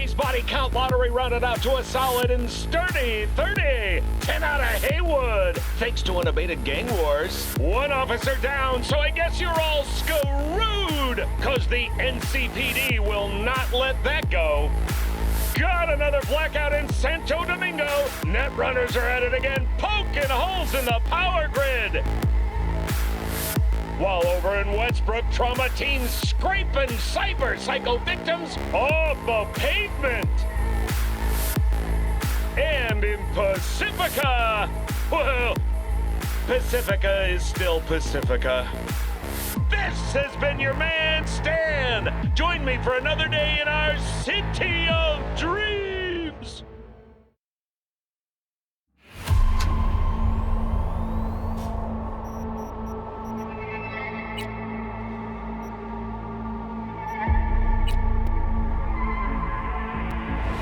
base body count lottery rounded out to a solid and sturdy 30. 10 out of Haywood, thanks to unabated gang wars. One officer down, so I guess you're all screwed, cause the NCPD will not let that go. Got another blackout in Santo Domingo. Netrunners are at it again, poking holes in the power grid. While over in Westbrook, trauma teams scraping cyber psycho victims off the pavement. And in Pacifica, well, Pacifica is still Pacifica. This has been your man, Stan. Join me for another day in our city of dreams.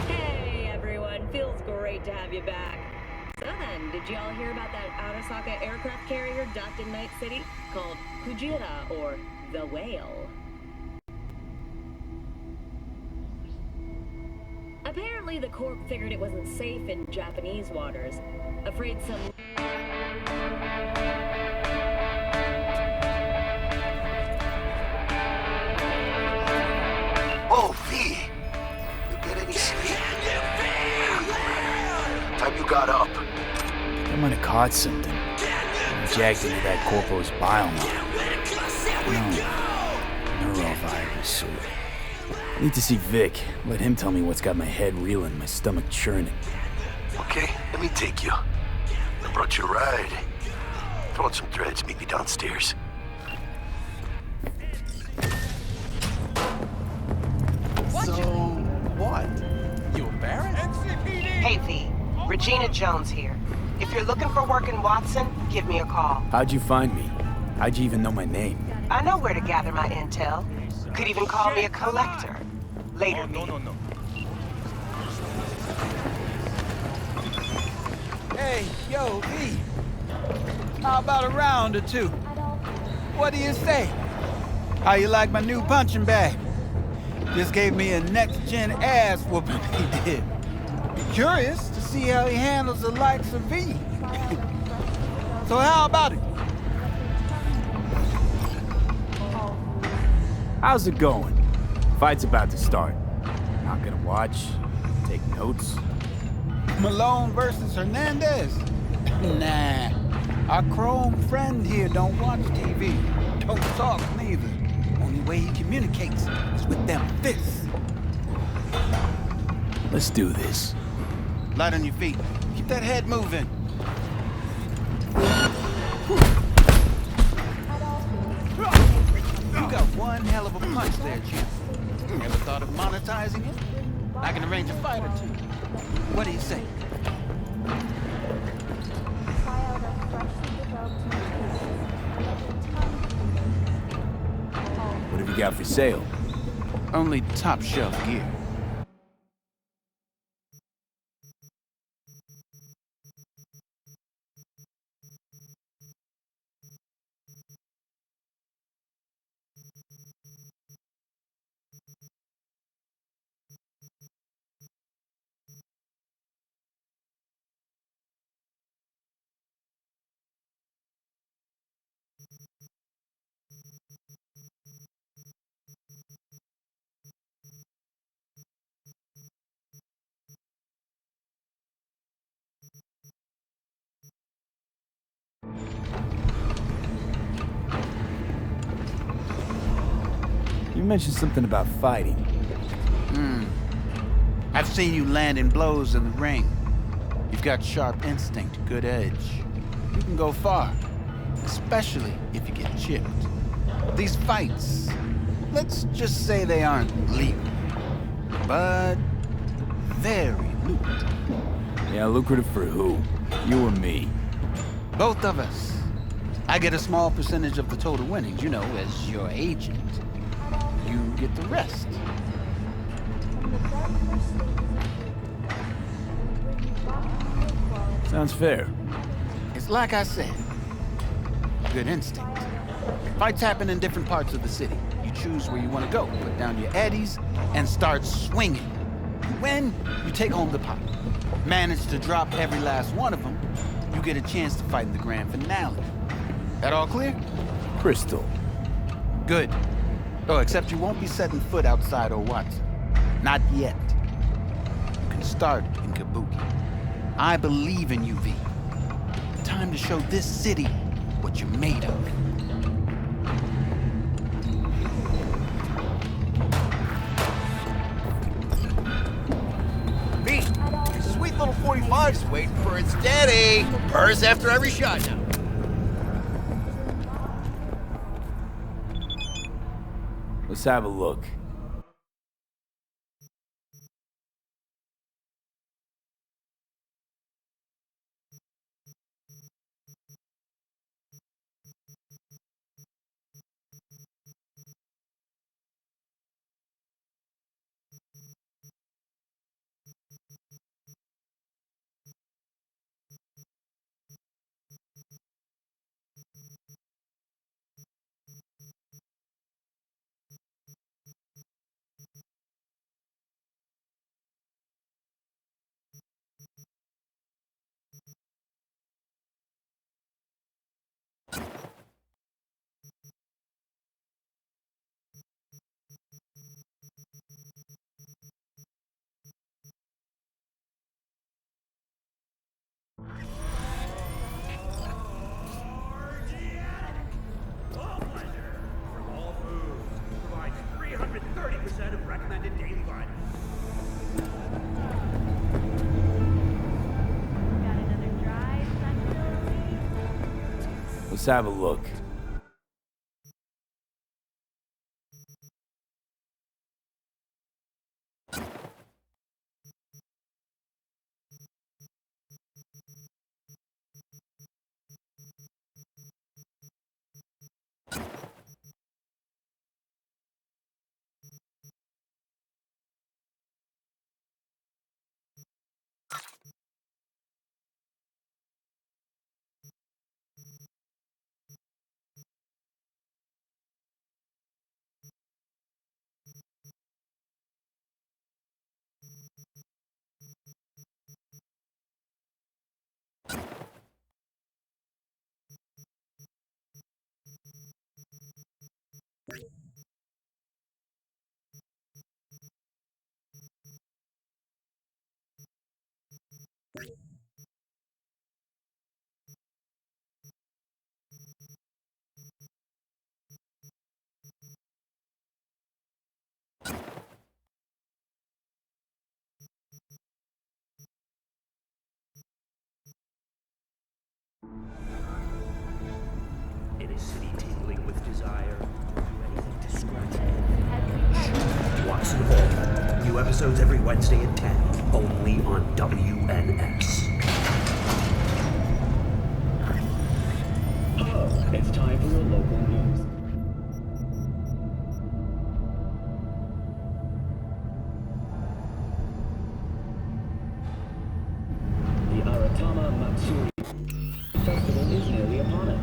Hey everyone, feels great to have you back. So then, did y'all hear about that Arasaka aircraft carrier docked in Night City called Kujira, or the Whale? Apparently the Corp figured it wasn't safe in Japanese waters. Afraid some... Oh, V! You get any sleep? Time you got up? I might have caught something. Jagged into that corpo's bile now. No, neurovirus. I need to see Vic. Let him tell me what's got my head reeling, my stomach churning. Okay, let me take you. I brought you a ride. Throw on some threads, meet me downstairs. So, what? You embarrassed? Hey V, Regina Jones here. If you're looking for work in Watson, give me a call. How'd you find me? How'd you even know my name? I know where to gather my intel. Could even call me a collector. Later, V. No. Hey, yo, V. How about a round or two? What do you say? How you like my new punching bag? Just gave me a next-gen ass whooping he did. Curious to see how he handles the likes of V. So how about it? How's it going? Fight's about to start. Not gonna watch, take notes. Malone versus Hernandez? Nah. Our chrome friend here don't watch TV. Don't talk neither. Only way he communicates is with them fists. Let's do this. Light on your feet. Keep that head moving. You got one hell of a punch there, Chief. Ever thought of monetizing it? I can arrange a fight or two. What do you say? What have you got for sale? Only top shelf gear. You mentioned something about fighting. I've seen you landing blows in the ring. You've got sharp instinct, good edge. You can go far, especially if you get chipped. These fights, let's just say they aren't legal, but very lucrative. Yeah, lucrative for who? You or me? Both of us. I get a small percentage of the total winnings, you know, as your agent. You get the rest. Sounds fair. It's like I said, good instinct. Fights happen in different parts of the city. You choose where you want to go, put down your eddies, and start swinging. When you take home the pot, manage to drop every last one of them, you get a chance to fight in the grand finale. That all clear? Crystal. Good. Oh, except you won't be setting foot outside Watson. Not yet. You can start in Kabuki. I believe in you, V. Time to show this city what you're made of. V, your sweet little 45's waiting for its daddy. Purrs after every shot now. Let's have a look. All foods provides 330% of recommended daily vitamins. Got another dry Let's have a look. In a city tingling with desire, do anything to scratch it. Watson Hall. New episodes every Wednesday at 10, only on WNS. Hello, it's time for your local news. The Aratama Matsuri Festival is nearly upon us.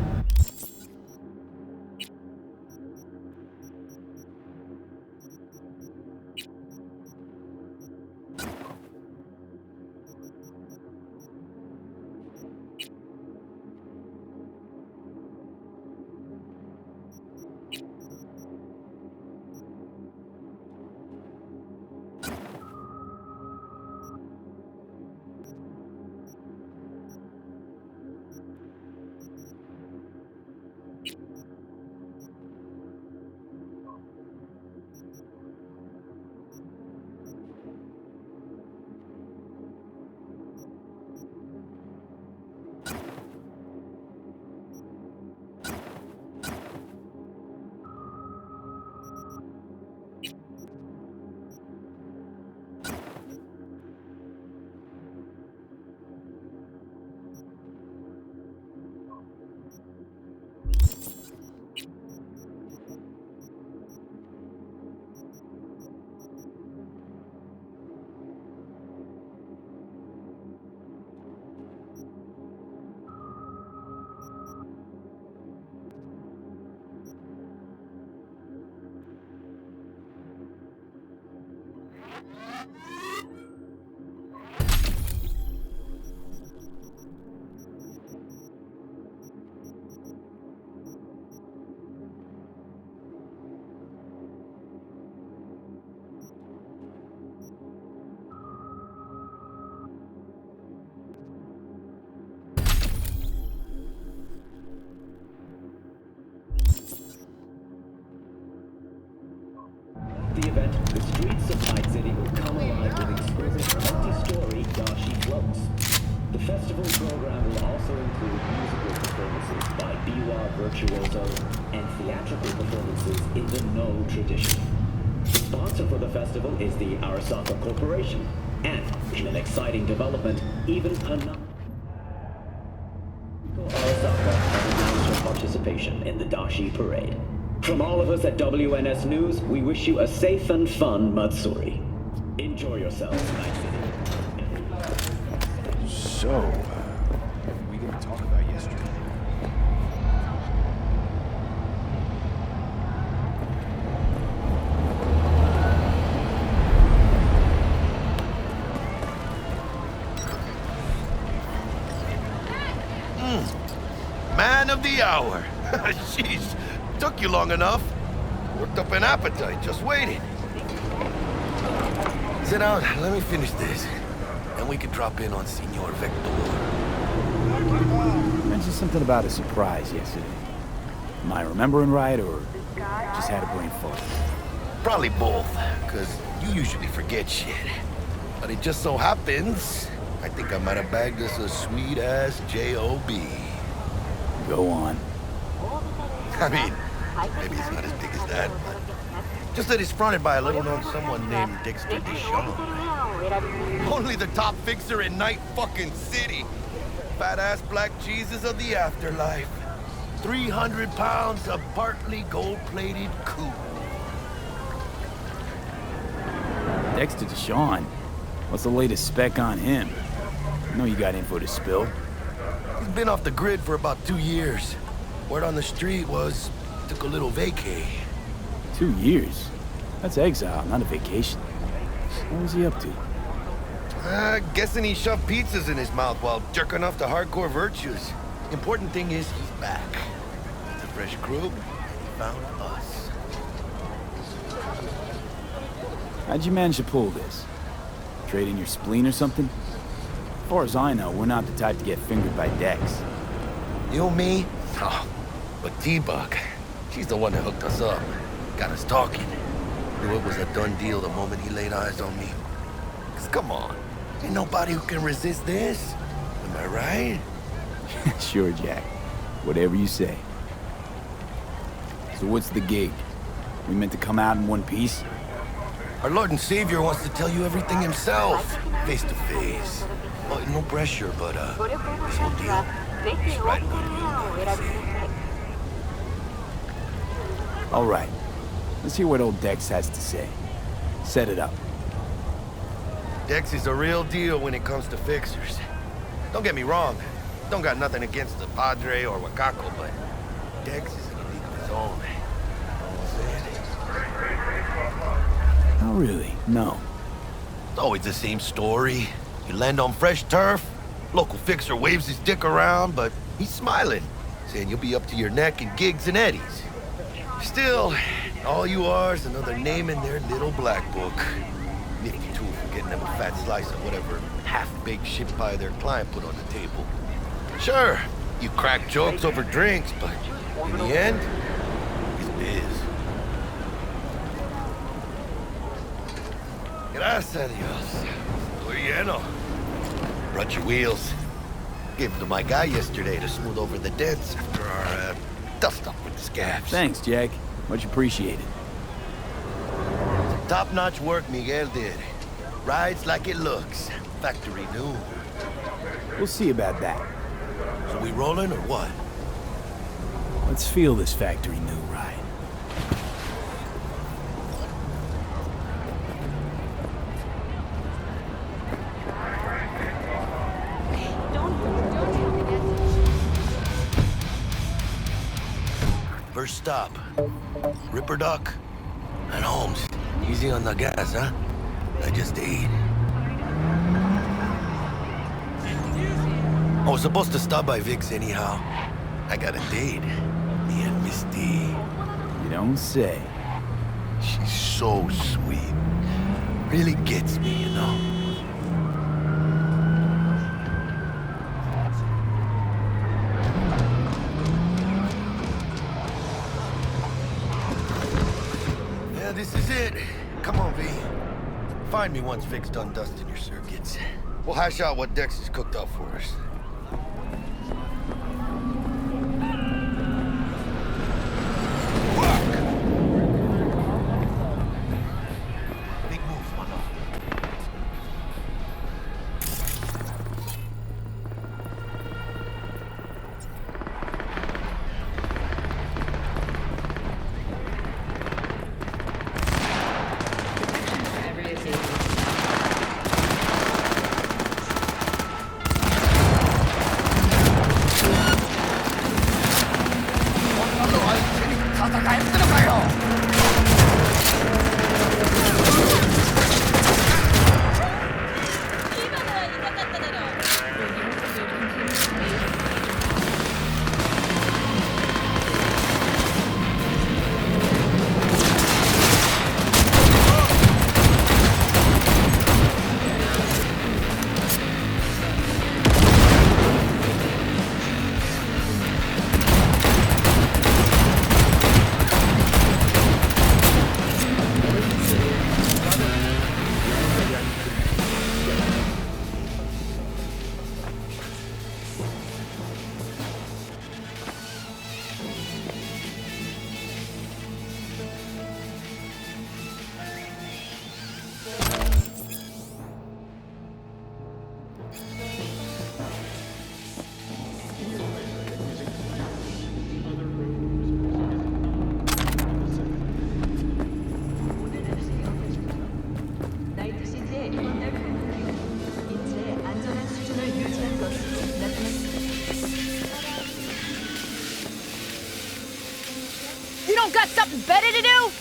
The festival program will also include musical performances by biwa virtuosos and theatrical performances in the No tradition. The sponsor for the festival is the Arasaka Corporation, and in an exciting development, even Arasaka has announced her participation in the Dashi Parade. From all of us at WNS News, we wish you a safe and fun Matsuri. Enjoy yourselves, Night City. So, what are we gonna talk about yesterday? Man of the hour. Jeez, took you long enough. Worked up an appetite, just waiting. Sit down, let me finish this. And we can drop in on Senor Vector. You mentioned something about a surprise yesterday. Am I remembering right, or just had a brain fart? Probably both, because you usually forget shit. But it just so happens, I think I might have bagged us a sweet-ass J.O.B. Go on. I mean, maybe it's not as big as that, but just that it's fronted by a little-known someone named Dexter Deshawn. Only the top fixer in Night fucking City. Fat-ass black Jesus of the afterlife. 300 pounds of partly gold-plated coupe. Dexter Deshawn? What's the latest spec on him? I know you got info to spill. He's been off the grid for about 2 years. Word on the street was, took a little vacay. 2 years? That's exile, not a vacation. What was he up to? Guessing he shoved pizzas in his mouth while jerking off the hardcore virtues. Important thing is he's back. It's a fresh crew, and he found us. How'd you manage to pull this? Trade in your spleen or something? As far as I know, we're not the type to get fingered by Dex. You, me? Oh, but T-Bug, she's the one that hooked us up. Got us talking. Knew it was a done deal the moment he laid eyes on me. 'Cause come on, ain't nobody who can resist this. Am I right? Sure, Jack. Whatever you say. So what's the gig? We meant to come out in one piece? Our Lord and Savior wants to tell you everything himself, face to face. Well, no pressure, but this whole deal, just right good will, All right. Let's hear what old Dex has to say. Set it up. Dex is a real deal when it comes to fixers. Don't get me wrong. Don't got nothing against the Padre or Wakako, but Dex is in a league of his own. Not really, no. It's always the same story. You land on fresh turf, local fixer waves his dick around, but he's smiling, saying you'll be up to your neck in gigs and eddies. Still, all you are is another name in their little black book. Nifty tool for getting them a fat slice of whatever half-baked shit pie their client put on the table. Sure, you crack jokes over drinks, but in the end, it's biz. Gracias a Dios. Muy lleno. Brought your wheels. Gave them to my guy yesterday to smooth over the dents after our dust up with the scabs. Thanks, Jack. Much appreciated. Top-notch work Miguel did. Rides like it looks. Factory new. We'll see about that. So we rolling or what? Let's feel this factory new ride. First stop. Ripper Duck and Holmes. Easy on the gas, huh? I just ate. I was supposed to stop by Vic's anyhow. I got a date. Me and Misty. You don't say. She's so sweet. Really gets me, you know? This is it. Come on, V. Find me once Vic's done dusting your circuits. We'll hash out what Dex has cooked up for us. Big move, Mano. You don't got something better to do?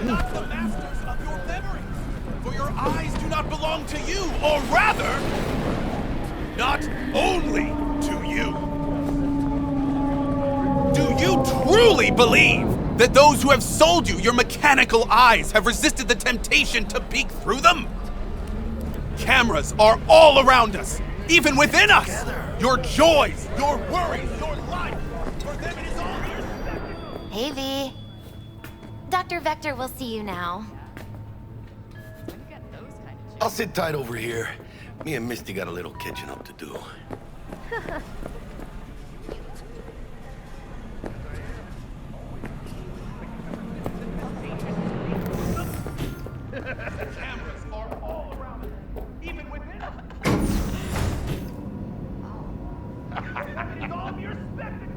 Not the masters of your memories, for your eyes do not belong to you, or rather, not only to you. Do you truly believe that those who have sold you your mechanical eyes have resisted the temptation to peek through them? Cameras are all around us, even within us. Your joys, your worries, your life, for them it is all yours. Hey, V. Dr. Vector will see you now. I'll sit tight over here. Me and Misty got a little catching up to do. Cameras are all around us, even within us. It's all your spectacle.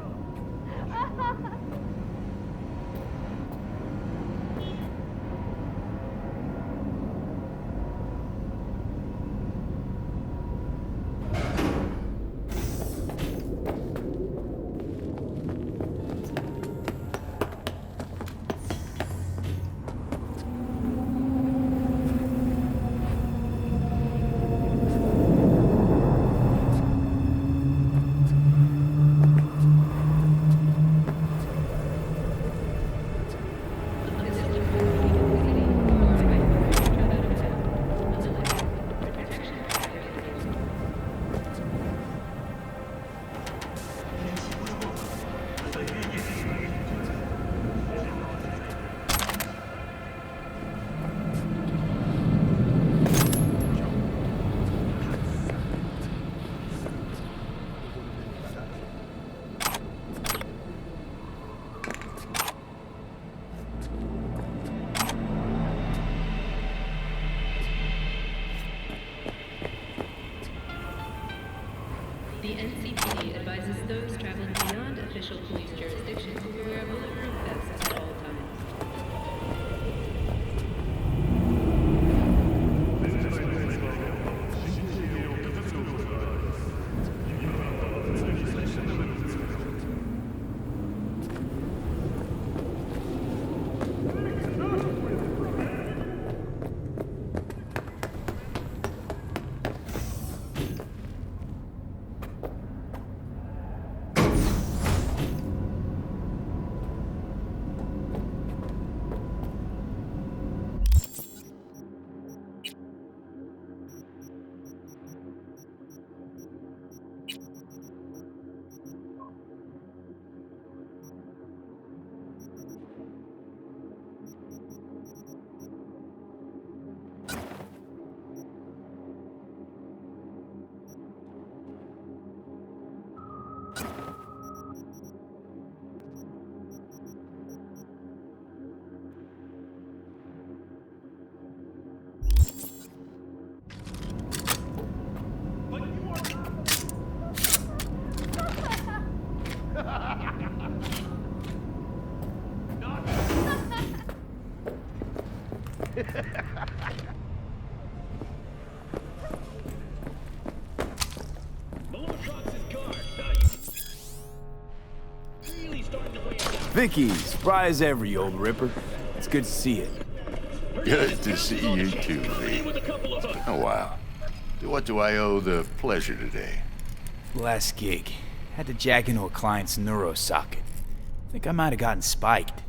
The NCPD advises those traveling beyond official police jurisdiction to beware of bulletproof vests at all times. Vicky, spry as ever, you old ripper. It's good to see you. Good to see you too, V. Oh, wow. What do I owe the pleasure today? Last gig. Had to jack into a client's neuro socket. Think I might have gotten spiked.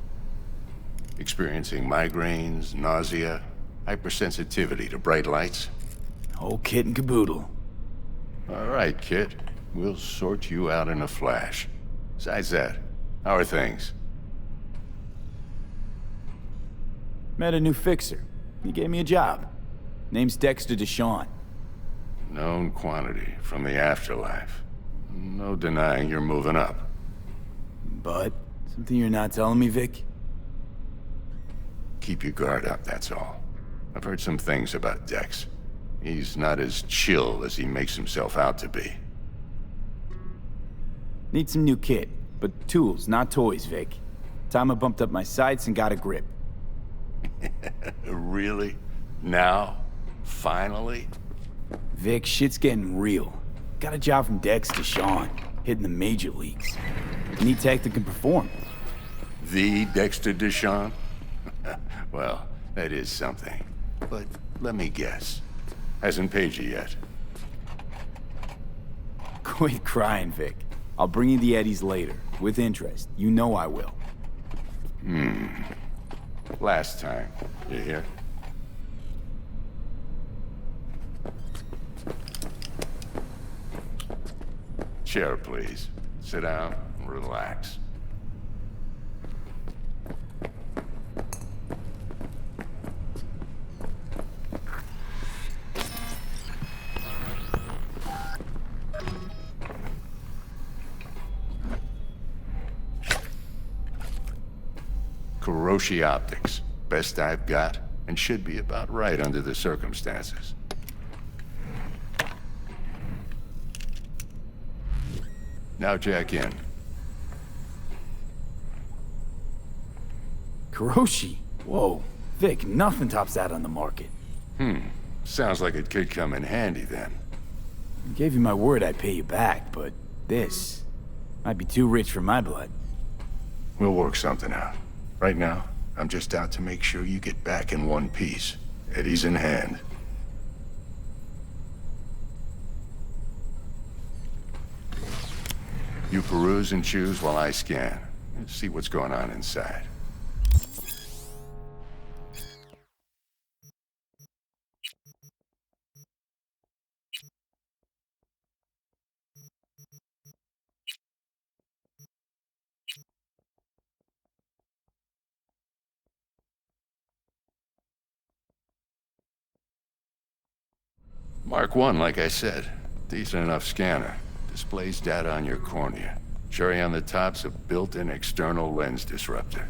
Experiencing migraines, nausea, hypersensitivity to bright lights? Whole kit and caboodle. All right, kid. We'll sort you out in a flash. Besides that, how are things? Met a new fixer. He gave me a job. Name's Dexter Deshawn. Known quantity from the afterlife. No denying you're moving up. But, something you're not telling me, Vic? Keep your guard up, that's all. I've heard some things about Dex. He's not as chill as he makes himself out to be. Need some new kit, but tools, not toys, Vic. Time I bumped up my sights and got a grip. Really? Now? Finally? Vic, shit's getting real. Got a job from Dex Deshawn, hitting the major leagues. Need tech that can perform. The Dexter Deshawn? Well, that is something. But let me guess. Hasn't paid you yet. Quit crying, Vic. I'll bring you the eddies later, with interest. You know I will. Last time. You hear? Chair, please. Sit down and relax. Kuroshi Optics. Best I've got, and should be about right under the circumstances. Now jack in. Kuroshi? Whoa. Vic, nothing tops that on the market. Sounds like it could come in handy then. I gave you my word I'd pay you back, but this might be too rich for my blood. We'll work something out. Right now, I'm just out to make sure you get back in one piece. Eddie's in hand. You peruse and choose while I scan. See what's going on inside. Mark 1, like I said. Decent enough scanner. Displays data on your cornea. Cherry on the top's a built-in external lens disruptor.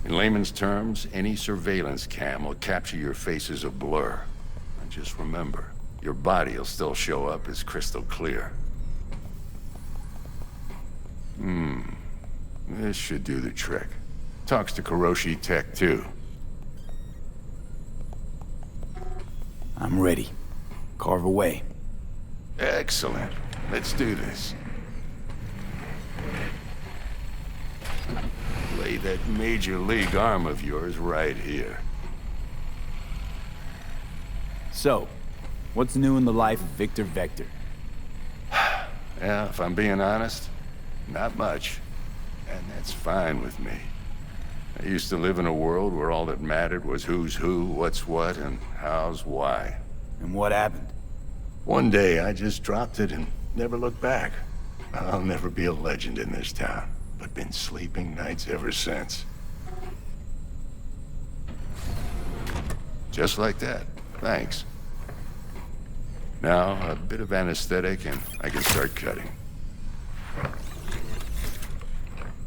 In layman's terms, any surveillance cam will capture your face as a blur. And just remember, your body will still show up as crystal clear. This should do the trick. Talks to Kuroshi Tech, too. I'm ready. Carve away. Excellent. Let's do this. Lay that major league arm of yours right here. So, what's new in the life of Victor Vector? Yeah, if I'm being honest, not much. And that's fine with me. I used to live in a world where all that mattered was who's who, what's what, and how's why. And what happened? One day, I just dropped it and never looked back. I'll never be a legend in this town, but been sleeping nights ever since. Just like that. Thanks. Now, a bit of anesthetic and I can start cutting.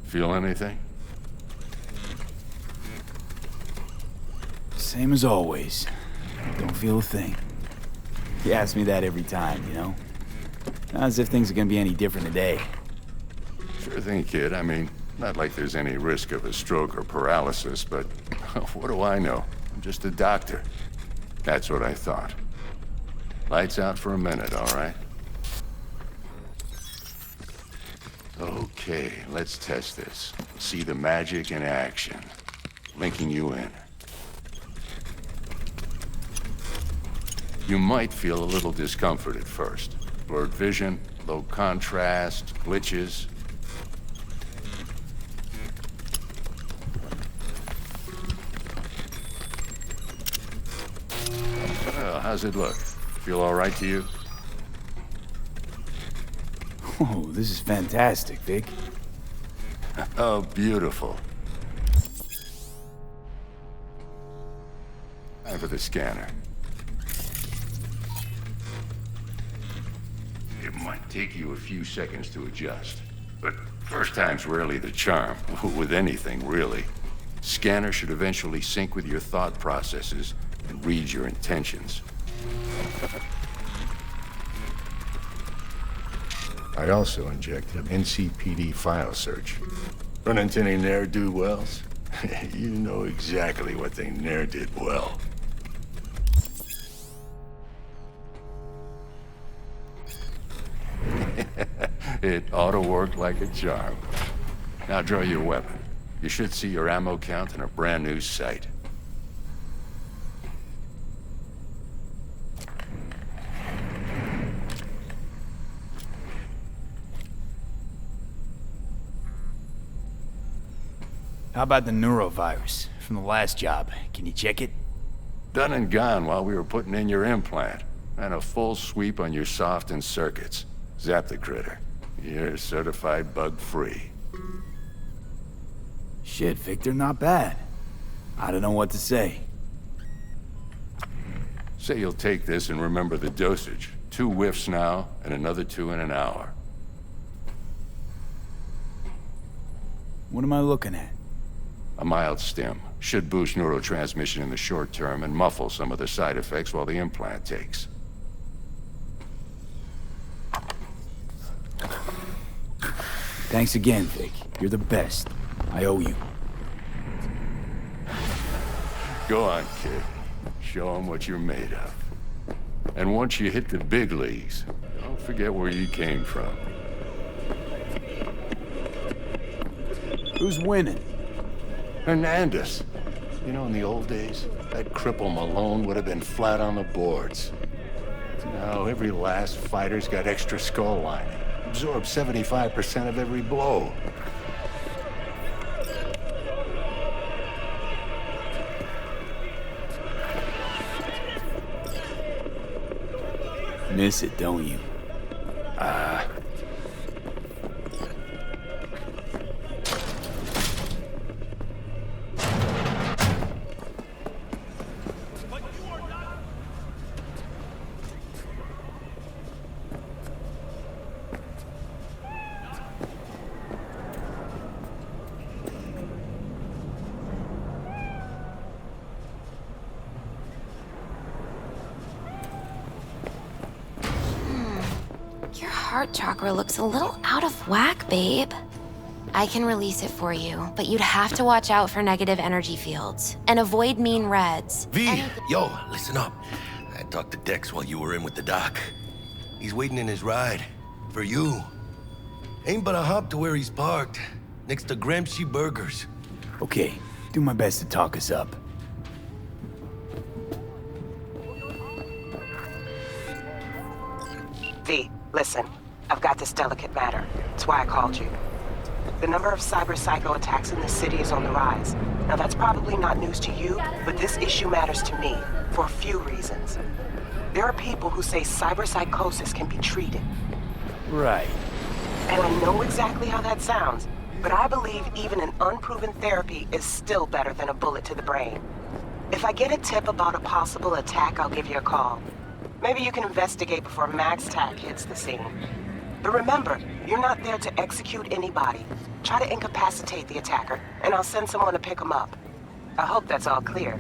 Feel anything? Same as always. Don't feel a thing. You ask me that every time, you know? Not as if things are gonna be any different today. Sure thing, kid. I mean, not like there's any risk of a stroke or paralysis, but what do I know? I'm just a doctor. That's what I thought. Lights out for a minute, all right? Okay, let's test this. see the magic in action, linking you in. You might feel a little discomfort at first. Blurred vision, low contrast, glitches. Well, how's it look? Feel all right to you? Oh, this is fantastic, Vic. Oh, beautiful. Time for the scanner. It might take you a few seconds to adjust, but first time's rarely the charm, with anything, really. Scanner should eventually sync with your thought processes and read your intentions. I also injected NCPD file search. Run into any ne'er-do-wells? You know exactly what they ne'er did well. It ought to work like a charm. Now draw your weapon. You should see your ammo count in a brand new sight. How about the neurovirus from the last job? Can you check it? Done and gone while we were putting in your implant. And a full sweep on your soft and circuits. Zap the critter. You're certified bug-free. Shit, Victor, not bad. I don't know what to say. Say you'll take this and remember the dosage. 2 whiffs now, and another 2 in an hour. What am I looking at? A mild stim. Should boost neurotransmission in the short term and muffle some of the side effects while the implant takes. Thanks again, Vic. You're the best. I owe you. Go on, kid. Show them what you're made of. And once you hit the big leagues, don't forget where you came from. Who's winning? Hernandez. You know, in the old days, that cripple Malone would have been flat on the boards. Now, every last fighter's got extra skull lining. Absorbs 75% of every blow. Miss it, don't you? Your heart chakra looks a little out of whack, babe. I can release it for you, but you'd have to watch out for negative energy fields and avoid mean reds. V, yo, listen up. I talked to Dex while you were in with the doc. He's waiting in his ride. For you. Ain't but a hop to where he's parked. Next to Gramsci Burgers. Okay, do my best to talk us up. V, listen. I've got this delicate matter. That's why I called you. The number of cyber psycho attacks in the city is on the rise. Now that's probably not news to you, but this issue matters to me for a few reasons. There are people who say cyber psychosis can be treated. Right. And I know exactly how that sounds, but I believe even an unproven therapy is still better than a bullet to the brain. If I get a tip about a possible attack, I'll give you a call. Maybe you can investigate before MaxTac hits the scene. But remember, you're not there to execute anybody. Try to incapacitate the attacker, and I'll send someone to pick him up. I hope that's all clear.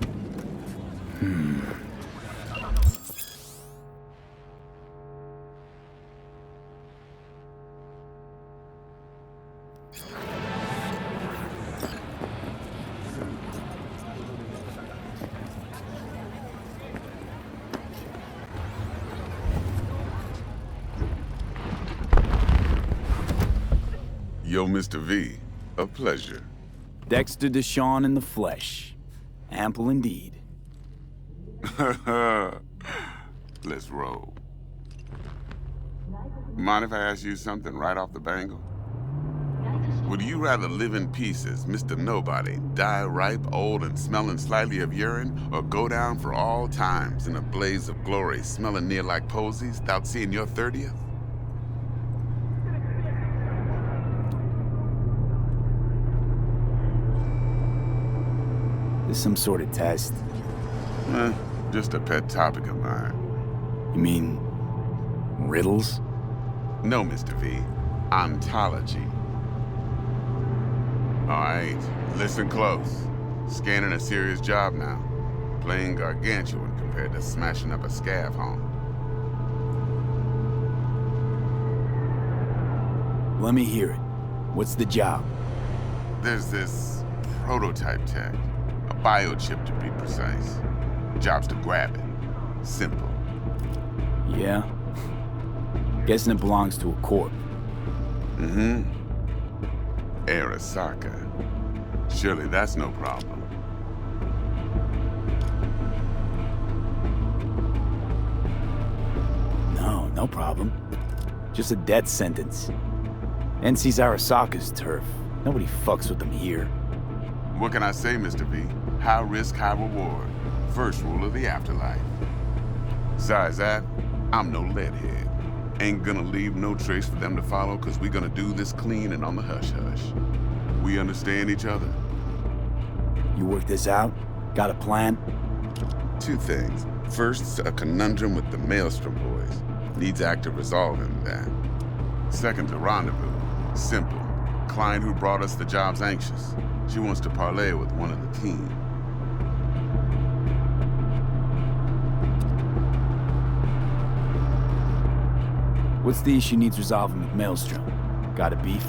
Yo, Mr. V, a pleasure. Dexter Deshawn in the flesh. Ample indeed. Let's roll. Mind if I ask you something right off the bangle? Would you rather live in peace as Mr. Nobody, die ripe, old, and smelling slightly of urine, or go down for all times in a blaze of glory, smelling near like posies, without seeing your 30th? This some sort of test? Just a pet topic of mine. You mean... riddles? No, Mr. V. Ontology. Alright, listen close. Scanning a serious job now. Playing gargantuan compared to smashing up a scav home. Let me hear it. What's the job? There's this prototype tech. A biochip to be precise. Job's to grab it. Simple. Yeah? Guessing it belongs to a corp. Mm-hmm. Arasaka. Surely that's no problem. No problem. Just a death sentence. NC's Arasaka's turf. Nobody fucks with them here. What can I say, Mr. V? High risk, high reward. First rule of the afterlife. Besides that, I'm no leadhead. Ain't gonna leave no trace for them to follow, cause we gonna do this clean and on the hush-hush. We understand each other? You work this out? Got a plan? Two things. First, a conundrum with the Maelstrom boys. Needs active resolving that. Second, a rendezvous. Simple. Client who brought us the job's anxious. She wants to parlay with one of the team. What's the issue needs resolving with Maelstrom? Got a beef?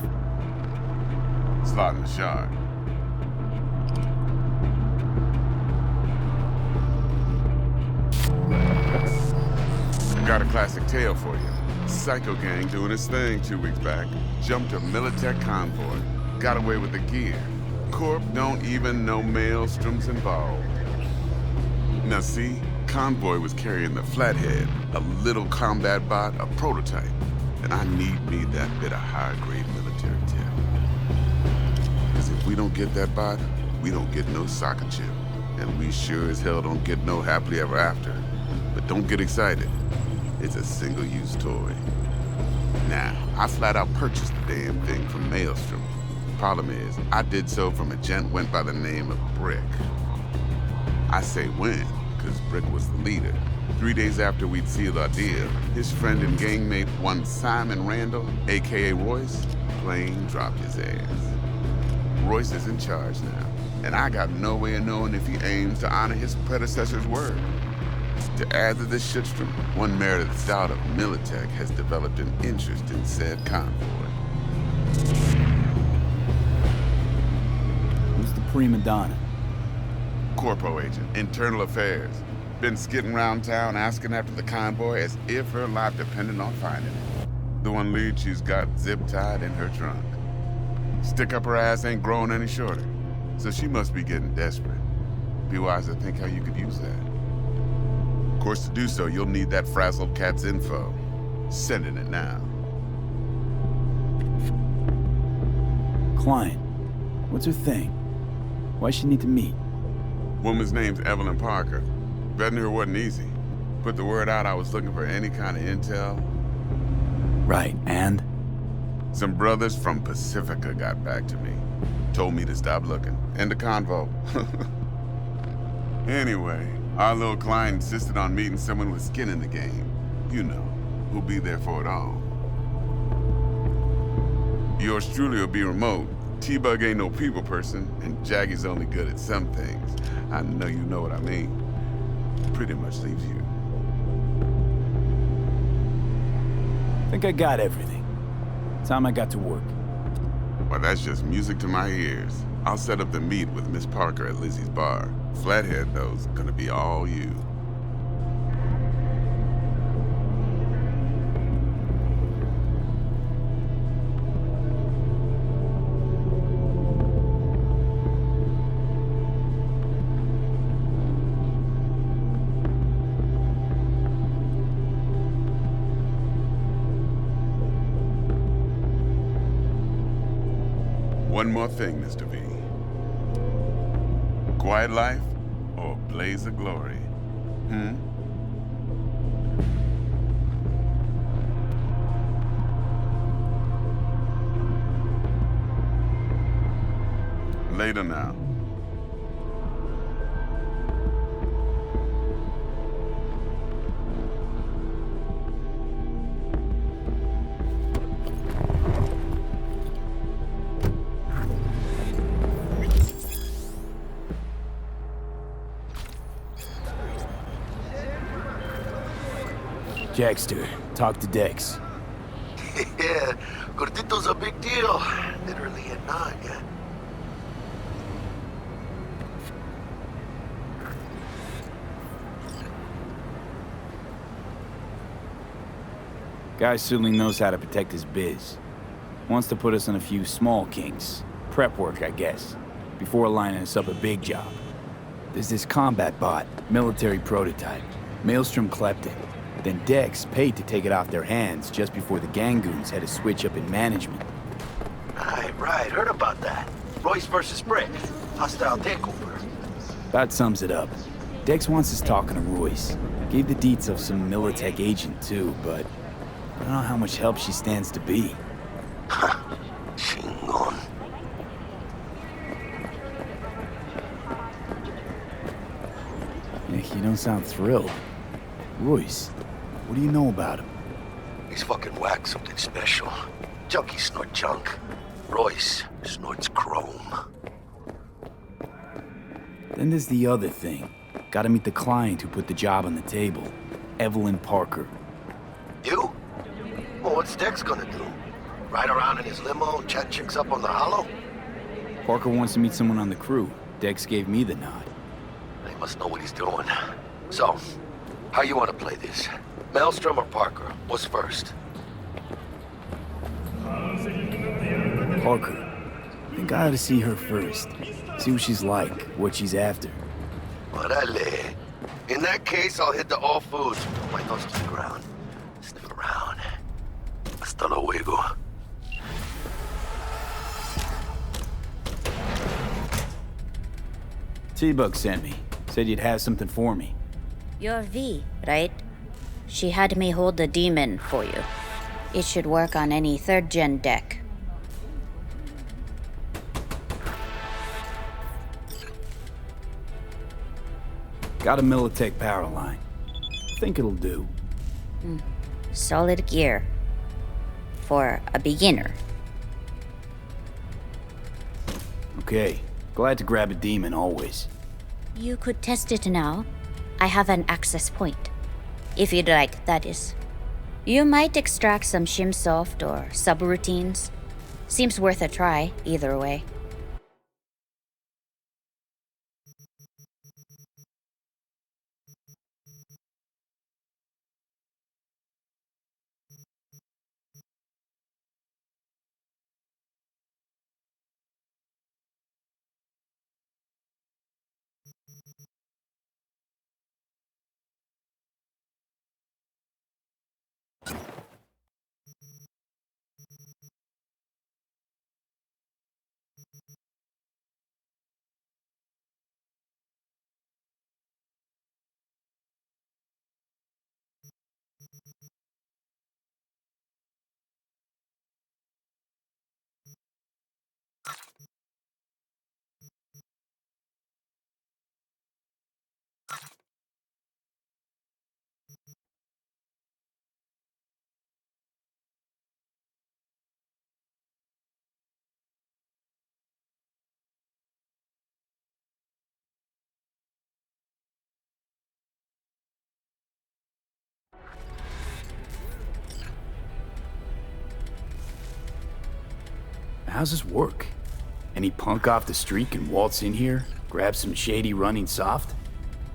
Slot in the shard. Got a classic tale for you. Psycho gang doing his thing 2 weeks back. Jumped a Militech convoy. Got away with the gear. Corp don't even know Maelstrom's involved. Now see, convoy was carrying the Flathead, a little combat bot, a prototype. And I need me that bit of high-grade military tech. Because if we don't get that bot, we don't get no soccer chip. And we sure as hell don't get no happily ever after. But don't get excited. It's a single-use toy. Now, I flat out purchased the damn thing from Maelstrom. Problem is, I did so from a gent went by the name of Brick. I say when, because Brick was the leader. 3 days after we'd sealed our deal, his friend and gangmate, one Simon Randall, aka Royce, plain dropped his ass. Royce is in charge now, and I got no way of knowing if he aims to honor his predecessor's word. To add to this shitstorm, one merited stout of Militech has developed an interest in said convoy. Who's the prima donna? Corpo agent, internal affairs. Been skidding around town asking after the convoy as if her life depended on finding it. The one lead she's got zip-tied in her trunk. Stick up her ass ain't growing any shorter, so she must be getting desperate. Be wise to think how you could use that. Of course, to do so, you'll need that frazzled cat's info. Sending it now. Client. What's her thing? Why's she need to meet? Woman's name's Evelyn Parker. Vetting her wasn't easy. Put the word out I was looking for any kind of intel. Right, and? Some brothers from Pacifica got back to me. Told me to stop looking. End the convo. Anyway, our little client insisted on meeting someone with skin in the game. You know, who'll be there for it all. Yours truly will be remote. T-Bug ain't no people person, and Jaggy's only good at some things. I know you know what I mean. Pretty much leaves you. Think I got everything. Time I got to work. Well, that's just music to my ears. I'll set up the meet with Miss Parker at Lizzie's bar. Flathead, though's gonna be all you. one more thing, Mr. V. Quiet life or blaze of glory? Later now. Jackster, talk to Dex. Yeah, Gordito's a big deal. Literally a nine, yeah. Guy certainly knows how to protect his biz. Wants to put us on a few small kinks. Prep work, I guess. Before lining us up a big job. There's this combat bot, military prototype. Maelstrom clept it. Then Dex paid to take it off their hands just before the Gangoons had a switch up in management. Right, heard about that. Royce versus Brick. Hostile takeover. That sums it up. Dex wants us talking to Royce. Gave the deets of some Militech agent too, but I don't know how much help she stands to be. Chingon. You don't sound thrilled. Royce, what do you know about him? He's fucking whack, something special. Junkies snort junk. Royce snorts chrome. Then there's the other thing. Gotta meet the client who put the job on the table. Evelyn Parker. You? Well, what's Dex gonna do? Ride around in his limo and chat chicks up on the hollow? Parker wants to meet someone on the crew. Dex gave me the nod. He must know what he's doing. So, how you want to play this? Maelstrom or Parker? What's first? Parker. I think I ought to see her first. See what she's like, what she's after. Orale. In that case, I'll hit the all foods. Put my nose to the ground. Sniff around. Hasta luego. T-Bug sent me. Said you'd have something for me. You're V, right? She had me hold the demon for you. It should work on any 3rd-gen deck. Got a Militech power line. Think it'll do. Solid gear. For a beginner. Okay. Glad to grab a demon always. You could test it now. I have an access point. If you'd like, that is. You might extract some shimsoft or subroutines. Seems worth a try, either way. How's this work? Any punk off the street can waltz in here, grab some shady running soft?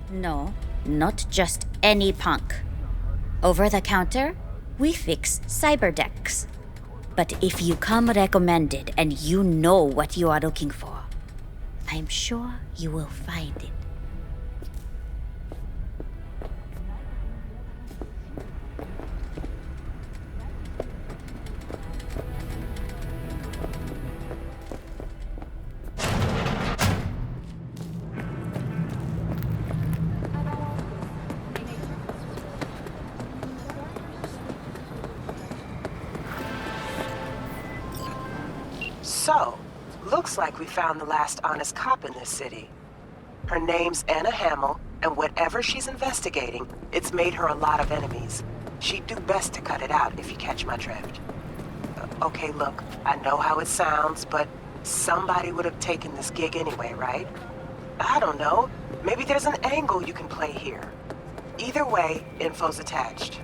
No, not just any punk. Over the counter, we fix cyber decks. But if you come recommended and you know what you are looking for, I'm sure you will find it. So, looks like we found the last honest cop in this city. Her name's Anna Hamill, and whatever she's investigating, it's made her a lot of enemies. She'd do best to cut it out, if you catch my drift. Okay, look, I know how it sounds, but somebody would have taken this gig anyway, right? I don't know. Maybe there's an angle you can play here. Either way, info's attached.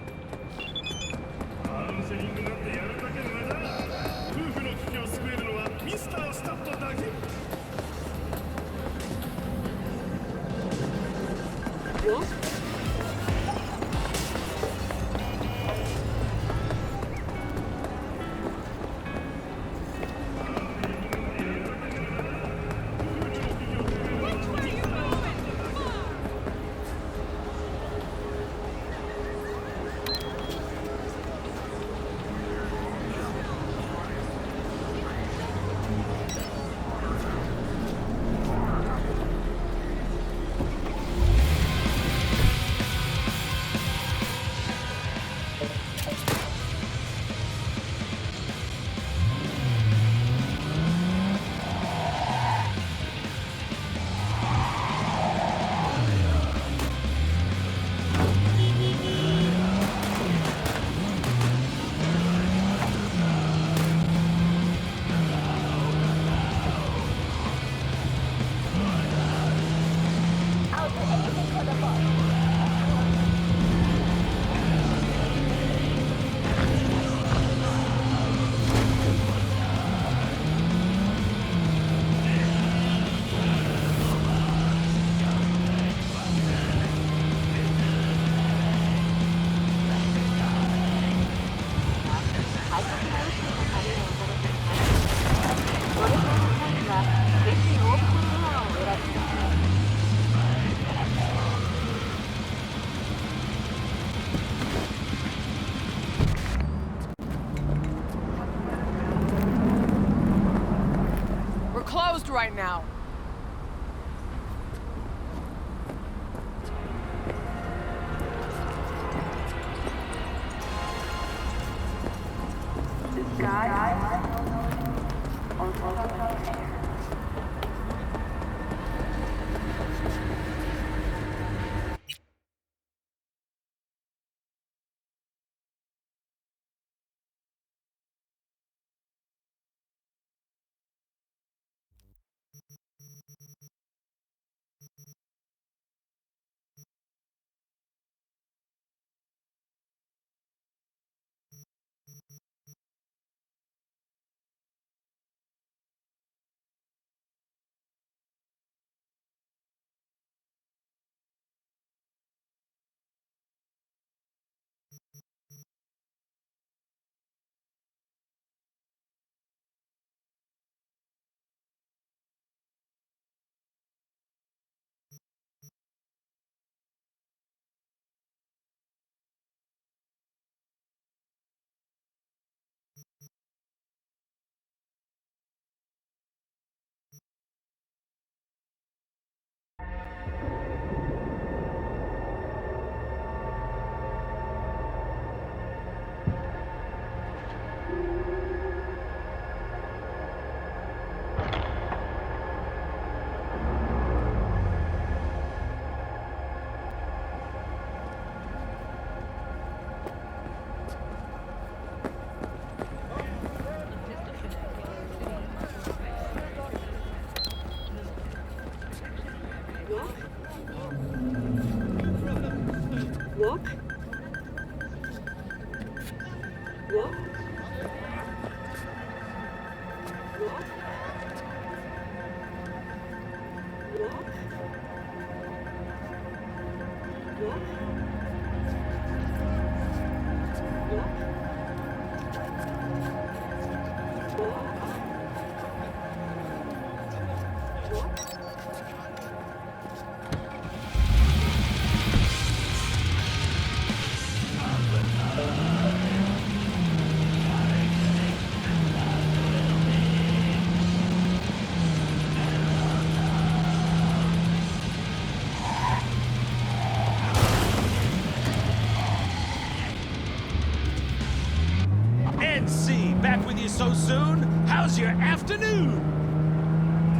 Right now. NC, back with you so soon? How's your afternoon?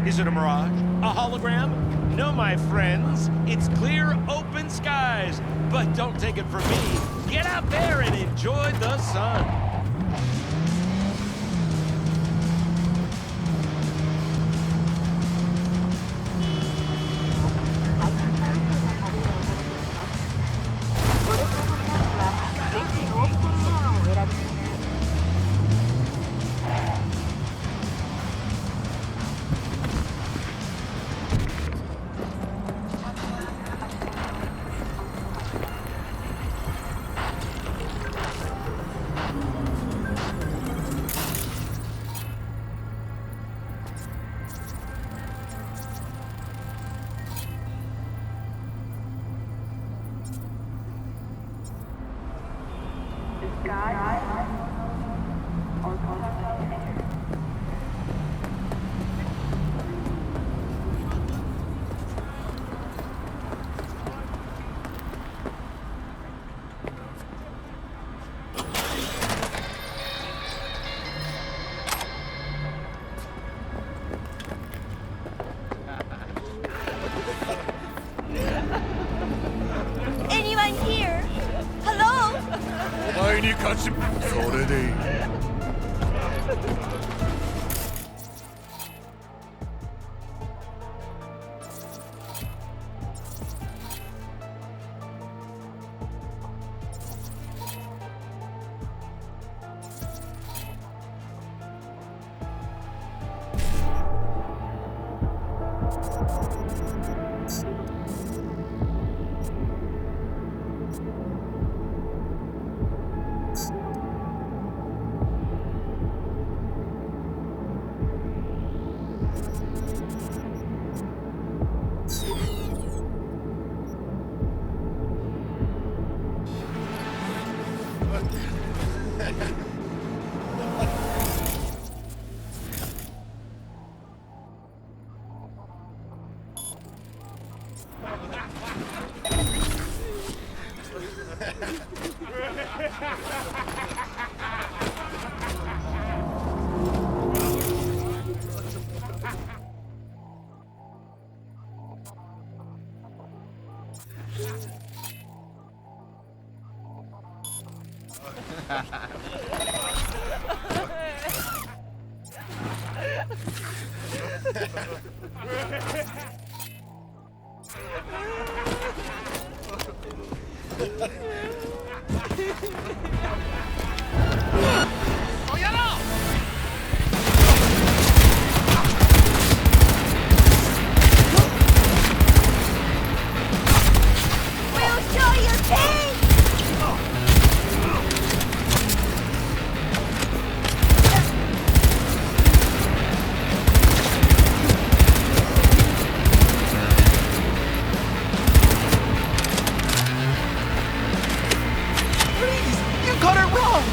Is it a mirage? A hologram? No, my friends, it's clear open skies. But don't take it from me. Get out there and enjoy the sun. Anyone here? Hello? お前に勝ち、それでいい。We'll show you pain! Please, you got it wrong!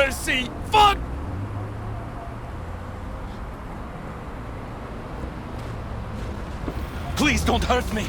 mercy! Fuck! Please don't hurt me!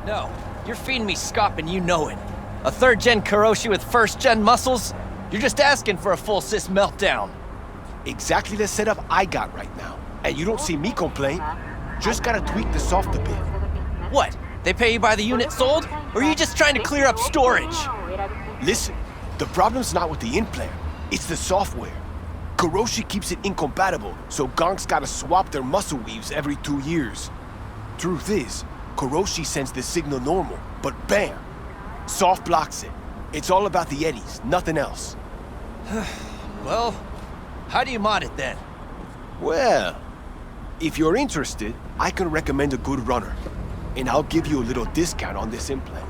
No, you're feeding me scop and you know it. A third-gen Karoshi with first-gen muscles? You're just asking for a full sys meltdown. Exactly the setup I got right now. And you don't see me complain. Just gotta tweak the soft a bit. What? They pay you by the unit sold? Or are you just trying to clear up storage? Listen, the problem's not with the implant. It's the software. Karoshi keeps it incompatible, so Gonks gotta swap their muscle weaves every 2 years. Truth is, Karoshi sends the signal normal, but bam! Soft blocks it. It's all about the eddies, nothing else. Well, how do you mod it then? Well, if you're interested, I can recommend a good runner. And I'll give you a little discount on this implant.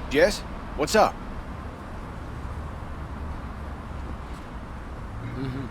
Jess, what's up? Mm-hmm.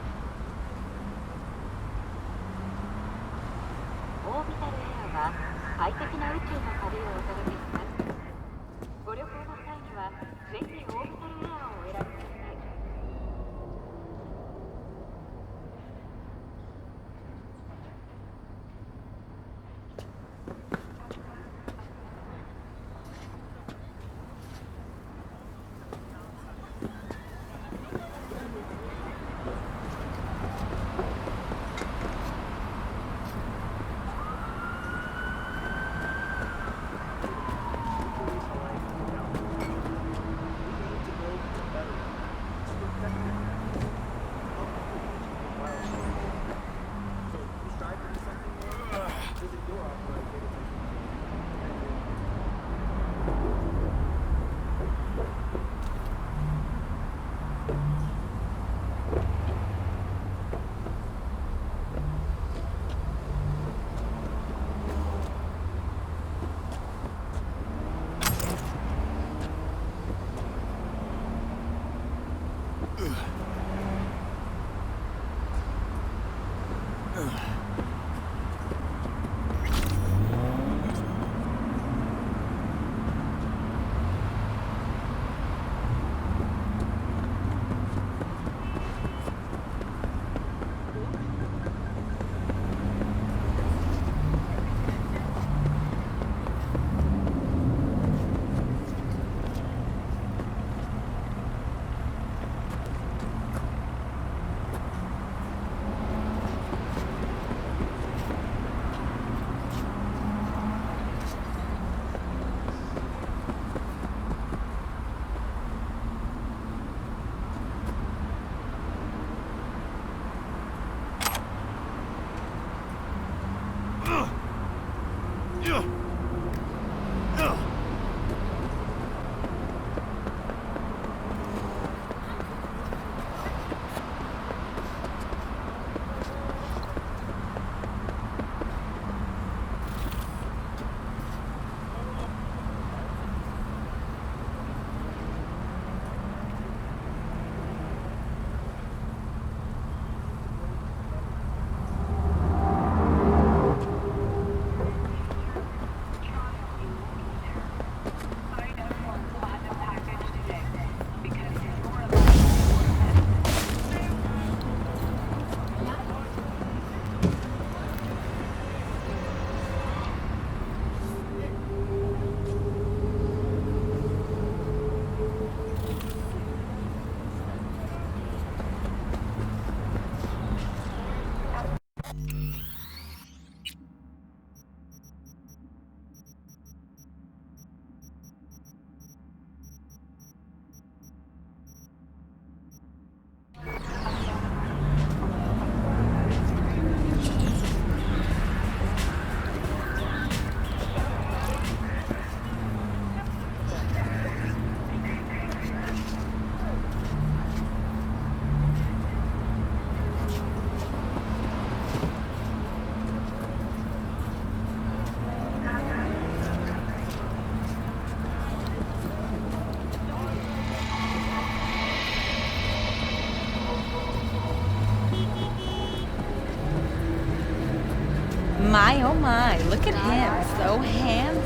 My, oh my, look at him, so handsome.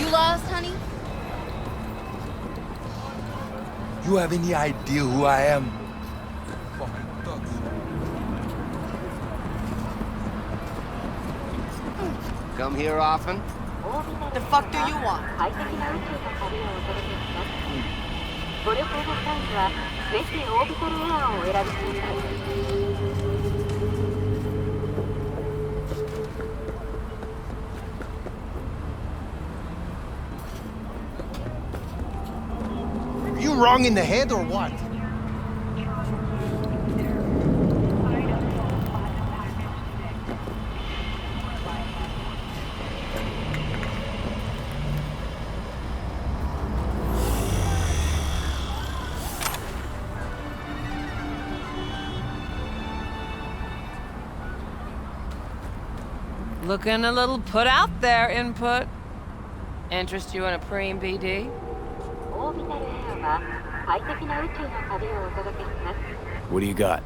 You lost, honey? You have any idea who I am? Come here often? The fuck do you want? Are you wrong in the head or what? Looking a little put out there, Input. Interest you in a preem BD? What do you got?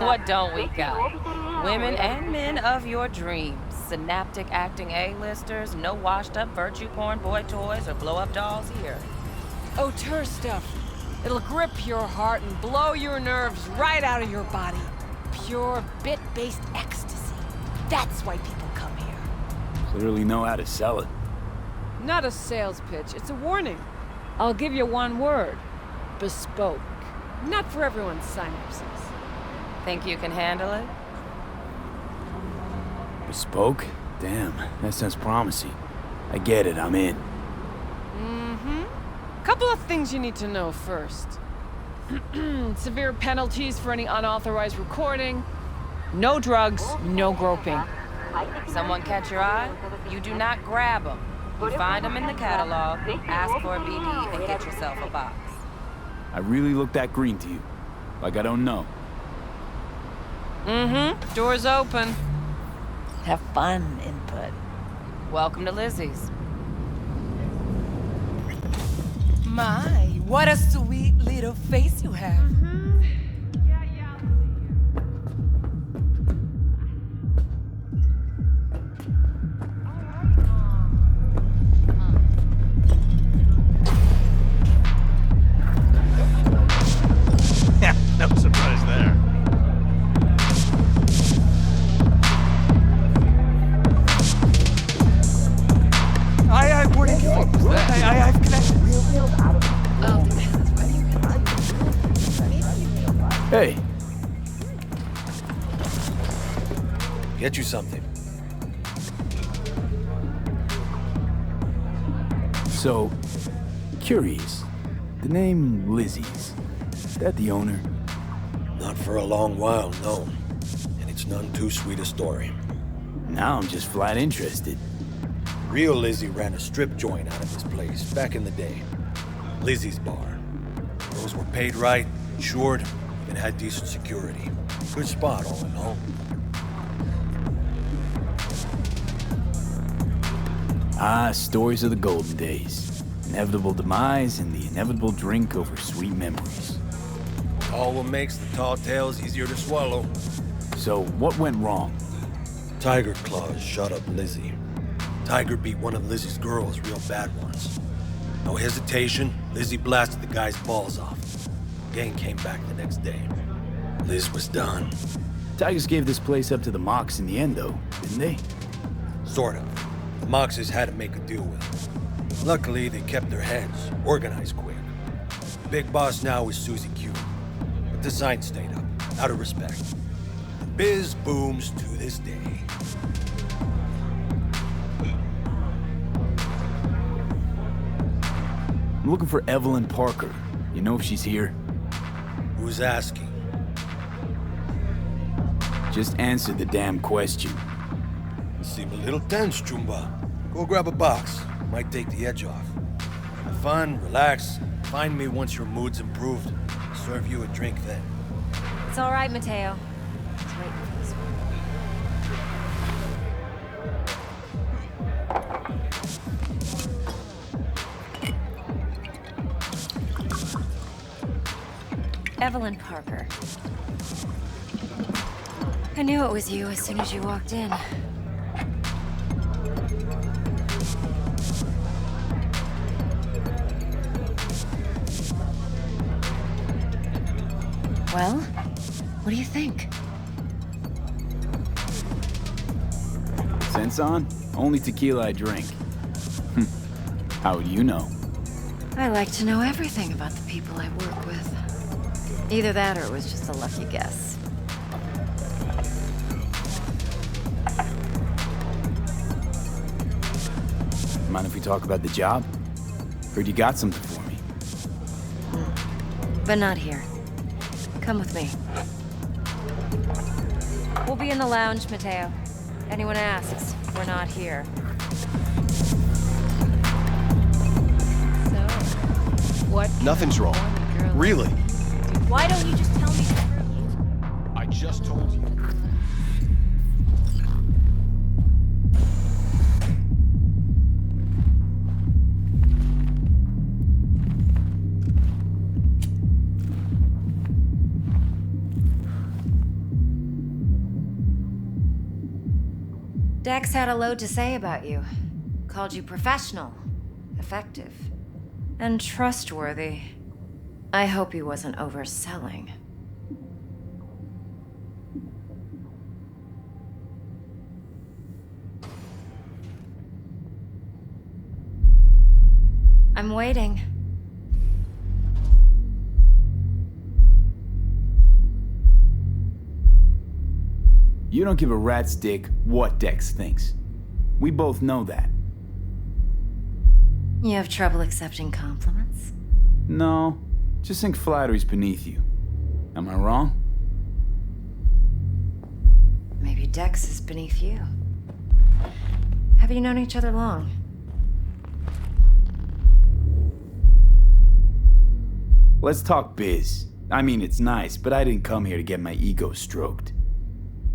What don't we got? Women and men of your dreams. Synaptic acting A-listers, no washed-up virtue porn boy toys or blow-up dolls here. Auteur stuff. It'll grip your heart and blow your nerves right out of your body. Pure bit-based ecstasy. That's why people come here. Clearly know how to sell it. Not a sales pitch, it's a warning. I'll give you one word. Bespoke. Not for everyone's synapses. Think you can handle it? Bespoke? Damn, that sounds promising. I get it, I'm in. Mm-hmm. Couple of things you need to know first. Severe penalties for any unauthorized recording. No drugs, no groping. Someone catch your eye? You do not grab them. You find them in the catalog, ask for a BD, and get yourself a box. I really look that green to you. Like I don't know. Mm-hmm. Door's open. Have fun, Input. Welcome to Lizzie's. My, what a sweet little face you have. No surprise there. What are you doing? I've connected. Hey. Get you something. So, curious. The name Lizzie's. Is that the owner? Not for a long while, no. And it's none too sweet a story. Now I'm just flat interested. Real Lizzie ran a strip joint out of this place back in the day. Lizzie's Bar. Girls were paid right, insured, and had decent security. Good spot, all in all. Ah, stories of the golden days. Inevitable demise and the inevitable drink over sweet memories. All what makes the tall tales easier to swallow. So, what went wrong? Tiger Claws shot up Lizzie. Tiger beat one of Lizzie's girls real bad once. No hesitation, Lizzie blasted the guy's balls off. Gang came back the next day. Liz was done. Tigers gave this place up to the Mox in the end, though, didn't they? Sort of. The Moxes had to make a deal with them. Luckily, they kept their heads, organized quick. Big boss now is Susie Q. But the sign stayed up, out of respect. Biz booms to this day. I'm looking for Evelyn Parker. You know if she's here? Who's asking? Just answer the damn question. You seem a little tense, Chumba. Go grab a box. Might take the edge off. Have fun, relax. Find me once your mood's improved. Serve you a drink then. It's all right, Mateo. I was waiting for this one. Evelyn Parker. I knew it was you as soon as you walked in. Well, what do you think? Sense on? Only tequila I drink. How would you know? I like to know everything about the people I work with. Either that or it was just a lucky guess. Mind if we talk about the job? Heard you got something for me. But not here. Come with me. We'll be in the lounge, Mateo. Anyone asks, we're not here. What? Nothing's wrong. Really. Why don't you just tell me the truth? I just told you. Dex had a load to say about you. Called you professional, effective, and trustworthy. I hope he wasn't overselling. I'm waiting. You don't give a rat's dick what Dex thinks. We both know that. You have trouble accepting compliments? No, just think flattery's beneath you. Am I wrong? Maybe Dex is beneath you. Have you known each other long? Let's talk biz. I mean, it's nice, but I didn't come here to get my ego stroked.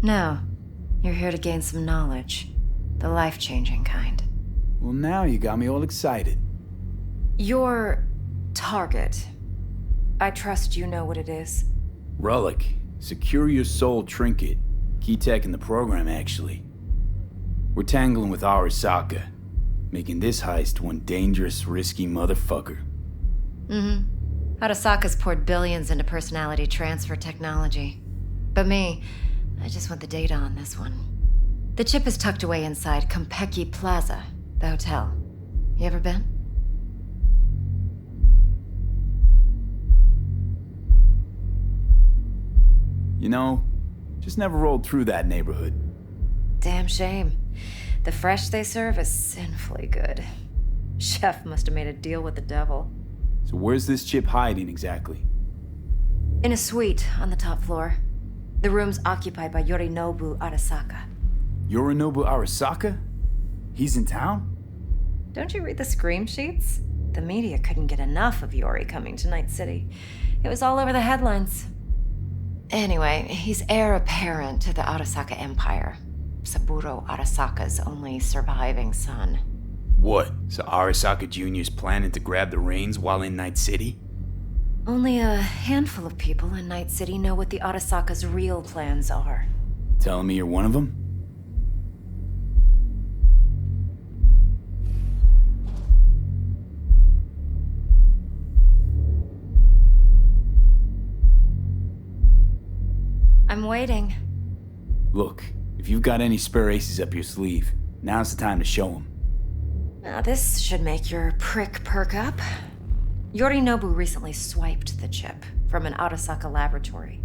No. You're here to gain some knowledge. The life-changing kind. Well, now you got me all excited. Your target. I trust you know what it is. Relic. Secure your soul trinket. Key tech in the program, actually. We're tangling with Arasaka, making this heist one dangerous, risky motherfucker. Arasaka's poured billions into personality transfer technology. But me, I just want the data on this one. The chip is tucked away inside Kompeki Plaza, the hotel. You ever been? You know, just never rolled through that neighborhood. Damn shame. The fresh they serve is sinfully good. Chef must have made a deal with the devil. So where's this chip hiding exactly? In a suite on the top floor. The room's occupied by Yorinobu Arasaka. Yorinobu Arasaka? He's in town? Don't you read the scream sheets? The media couldn't get enough of Yori coming to Night City. It was all over the headlines. Anyway, he's heir apparent to the Arasaka Empire. Saburo Arasaka's only surviving son. What? So Arasaka Jr.'s planning to grab the reins while in Night City? Only a handful of people in Night City know what the Arasaka's real plans are. Telling me you're one of them? I'm waiting. Look, if you've got any spare aces up your sleeve, now's the time to show them. Now this should make your prick perk up. Yorinobu recently swiped the chip from an Arasaka laboratory.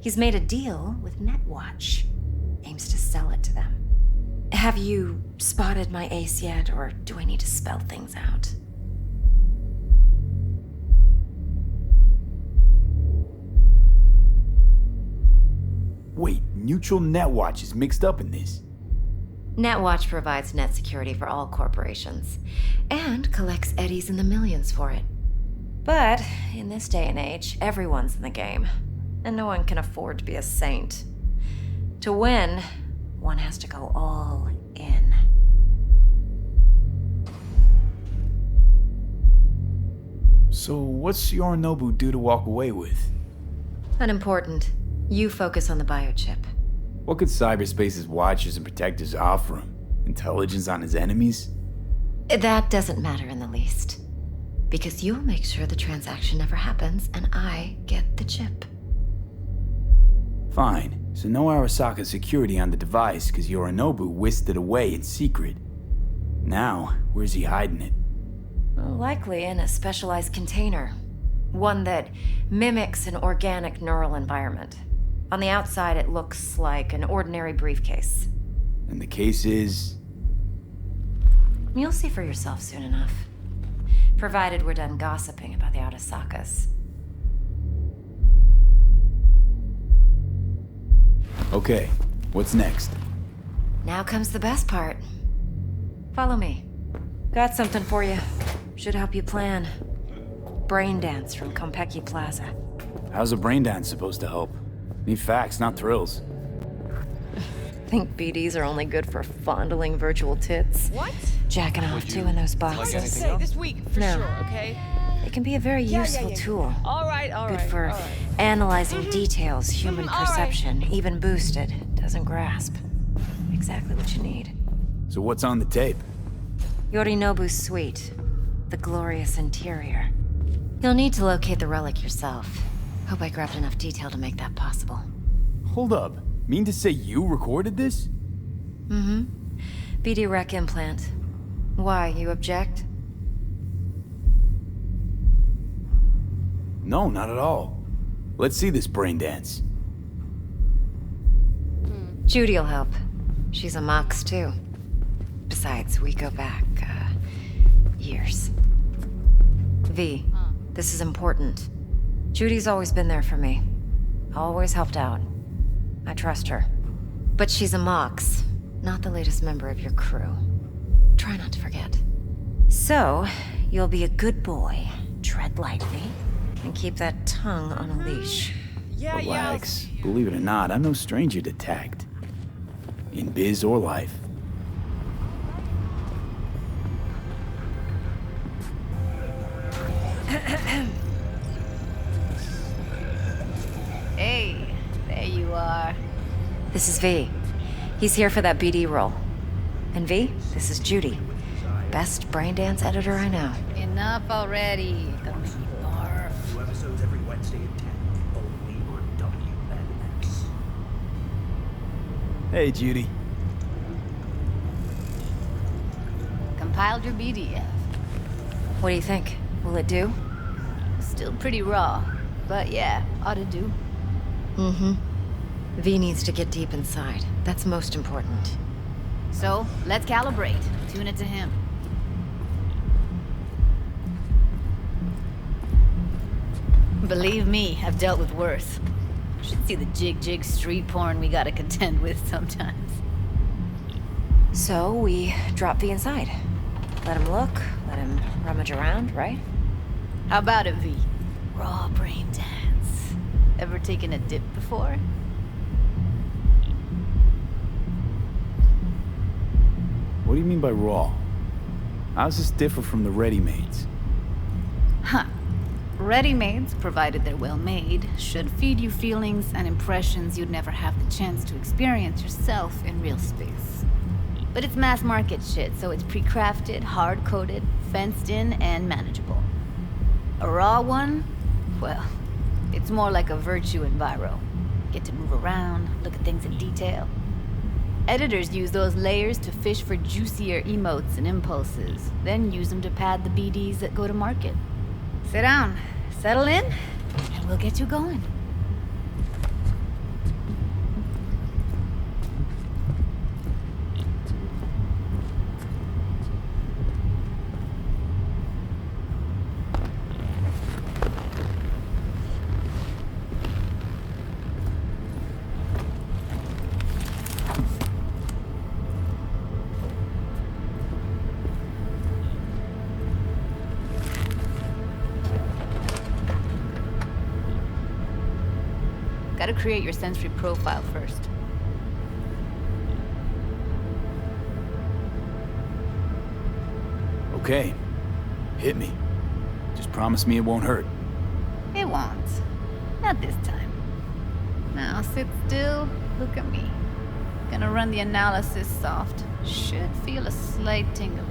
He's made a deal with Netwatch. Aims to sell it to them. Have you spotted my ace yet, or do I need to spell things out? Wait, Neutral Netwatch is mixed up in this. Netwatch provides net security for all corporations, and collects eddies in the millions for it. But in this day and age, everyone's in the game, and no one can afford to be a saint. To win, one has to go all in. So what's Yorinobu due to walk away with? Unimportant. You focus on the biochip. What could cyberspace's watchers and protectors offer him? Intelligence on his enemies? That doesn't matter in the least. Because you'll make sure the transaction never happens, and I get the chip. Fine. So no Arasaka security on the device, because Yorinobu whisked it away in secret. Now, where's he hiding it? Well, likely in a specialized container. One that mimics an organic neural environment. On the outside, it looks like an ordinary briefcase. And the case is... You'll see for yourself soon enough. Provided we're done gossiping about the Arasakas. Okay, what's next? Now comes the best part. Follow me. Got something for you. Should help you plan. Brain dance from Konpeki Plaza. How's a brain dance supposed to help? Need facts, not thrills. Think BDs are only good for fondling virtual tits? What? Jacking off too in those boxes. Like say this week for No. sure, okay? It can be a very useful tool. All right. Good for analyzing details human perception, even boosted, doesn't grasp. Exactly what you need. So what's on the tape? Yorinobu's suite. The glorious interior. You'll need to locate the relic yourself. Hope I grabbed enough detail to make that possible. Hold up. Mean to say you recorded this? Mm-hmm. BD Rec implant. Why, you object? No, not at all. Let's see this brain dance. Judy'll help. She's a Mox, too. Besides, we go back, years. V, this is important. Judy's always been there for me. Always helped out. I trust her. But she's a Mox, not the latest member of your crew. Try not to forget. So, you'll be a good boy, tread lightly, and keep that tongue on a leash. Relax. Believe it or not, I'm no stranger to tact. In biz or life. Hey, there you are. This is V. He's here for that BD role. And V, this is Judy. Best brain dance editor I know. Enough already. Gonna make me barf. New episodes every Wednesday at 10, only on WNX. Hey, Judy. Compiled your BDF. What do you think? Will it do? Still pretty raw, but yeah, ought to do. Mm-hmm. V needs to get deep inside. That's most important. So, let's calibrate. Tune it to him. Believe me, I've dealt with worse. Should see the jig street porn we gotta contend with sometimes. So, we drop V inside. Let him look, let him rummage around, right? How about it, V? Raw brain dance. Ever taken a dip before? What do you mean by raw? How's this differ from the ready-mades? Huh. Ready-mades, provided they're well made, should feed you feelings and impressions you'd never have the chance to experience yourself in real space. But it's mass market shit, so it's pre-crafted, hard-coded, fenced in, and manageable. A raw one? Well, it's more like a virtue enviro. Get to move around, look at things in detail. Editors use those layers to fish for juicier emotes and impulses, then use them to pad the BDs that go to market. Sit down, settle in, and we'll get you going. Gotta create your sensory profile first. Okay. Hit me. Just promise me it won't hurt. It won't. Not this time. Now sit still, look at me. Gonna run the analysis soft. Should feel a slight tingling.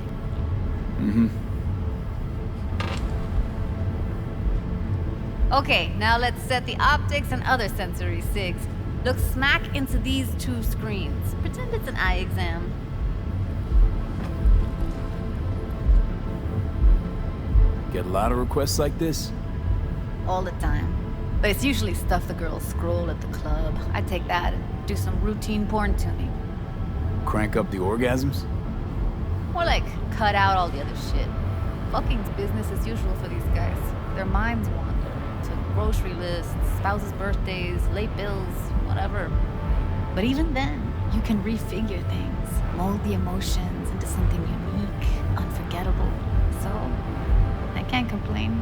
Mm-hmm. Okay, now let's set the optics and other sensory sigs. Look smack into these two screens. Pretend it's an eye exam. Get a lot of requests like this? All the time. But it's usually stuff the girls scroll at the club. I take that and do some routine porn tuning. Crank up the orgasms? More like cut out all the other shit. Fucking's business as usual for these guys. Their minds wander to grocery lists, spouses' birthdays, late bills, whatever. But even then, you can refigure things, mold the emotions into something unique, unforgettable. So, I can't complain.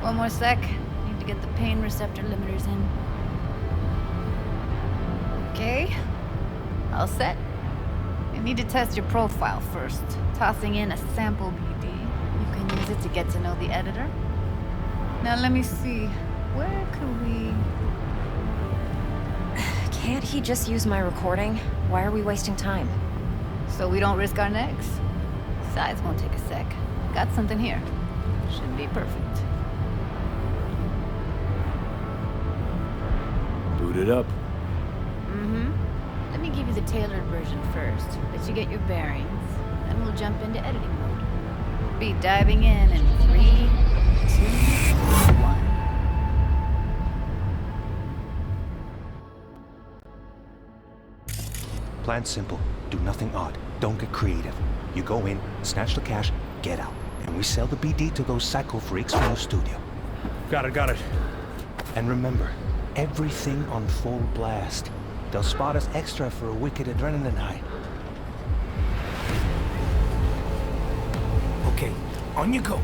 One more sec. Need to get the pain receptor limiters in. Okay. All set. You need to test your profile first. Tossing in a sample BD. You can use it to get to know the editor. Now let me see. Where could we... Can't he just use my recording? Why are we wasting time? So we don't risk our necks. Besides, won't take a sec. Got something here. Should be perfect. Boot it up. Mm-hmm. Let me give you the tailored version first. Let you get your bearings. Then we'll jump into editing mode. Be diving in 3, 2, 1. Plan simple. Do nothing odd. Don't get creative. You go in, snatch the cash, get out. And we sell the BD to those psycho freaks from the studio. Got it. And remember, everything on full blast. They'll spot us extra for a wicked adrenaline high. Okay, on you go.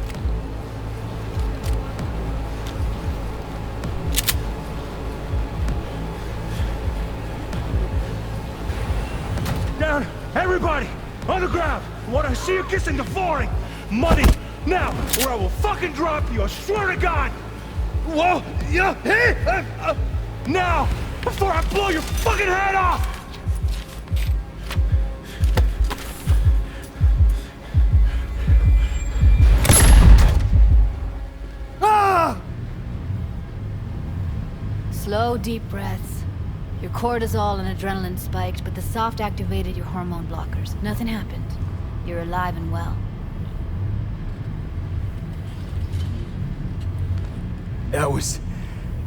Down! Everybody! On the ground! What I see you kissing the flooring! Money! Now! Or I will fucking drop you! I swear to God! Whoa! Yeah! Hey! Now! Before I blow your fucking head off! Ah! Slow, deep breaths. Your cortisol and adrenaline spiked, but the soft activated your hormone blockers. Nothing happened. You're alive and well. That was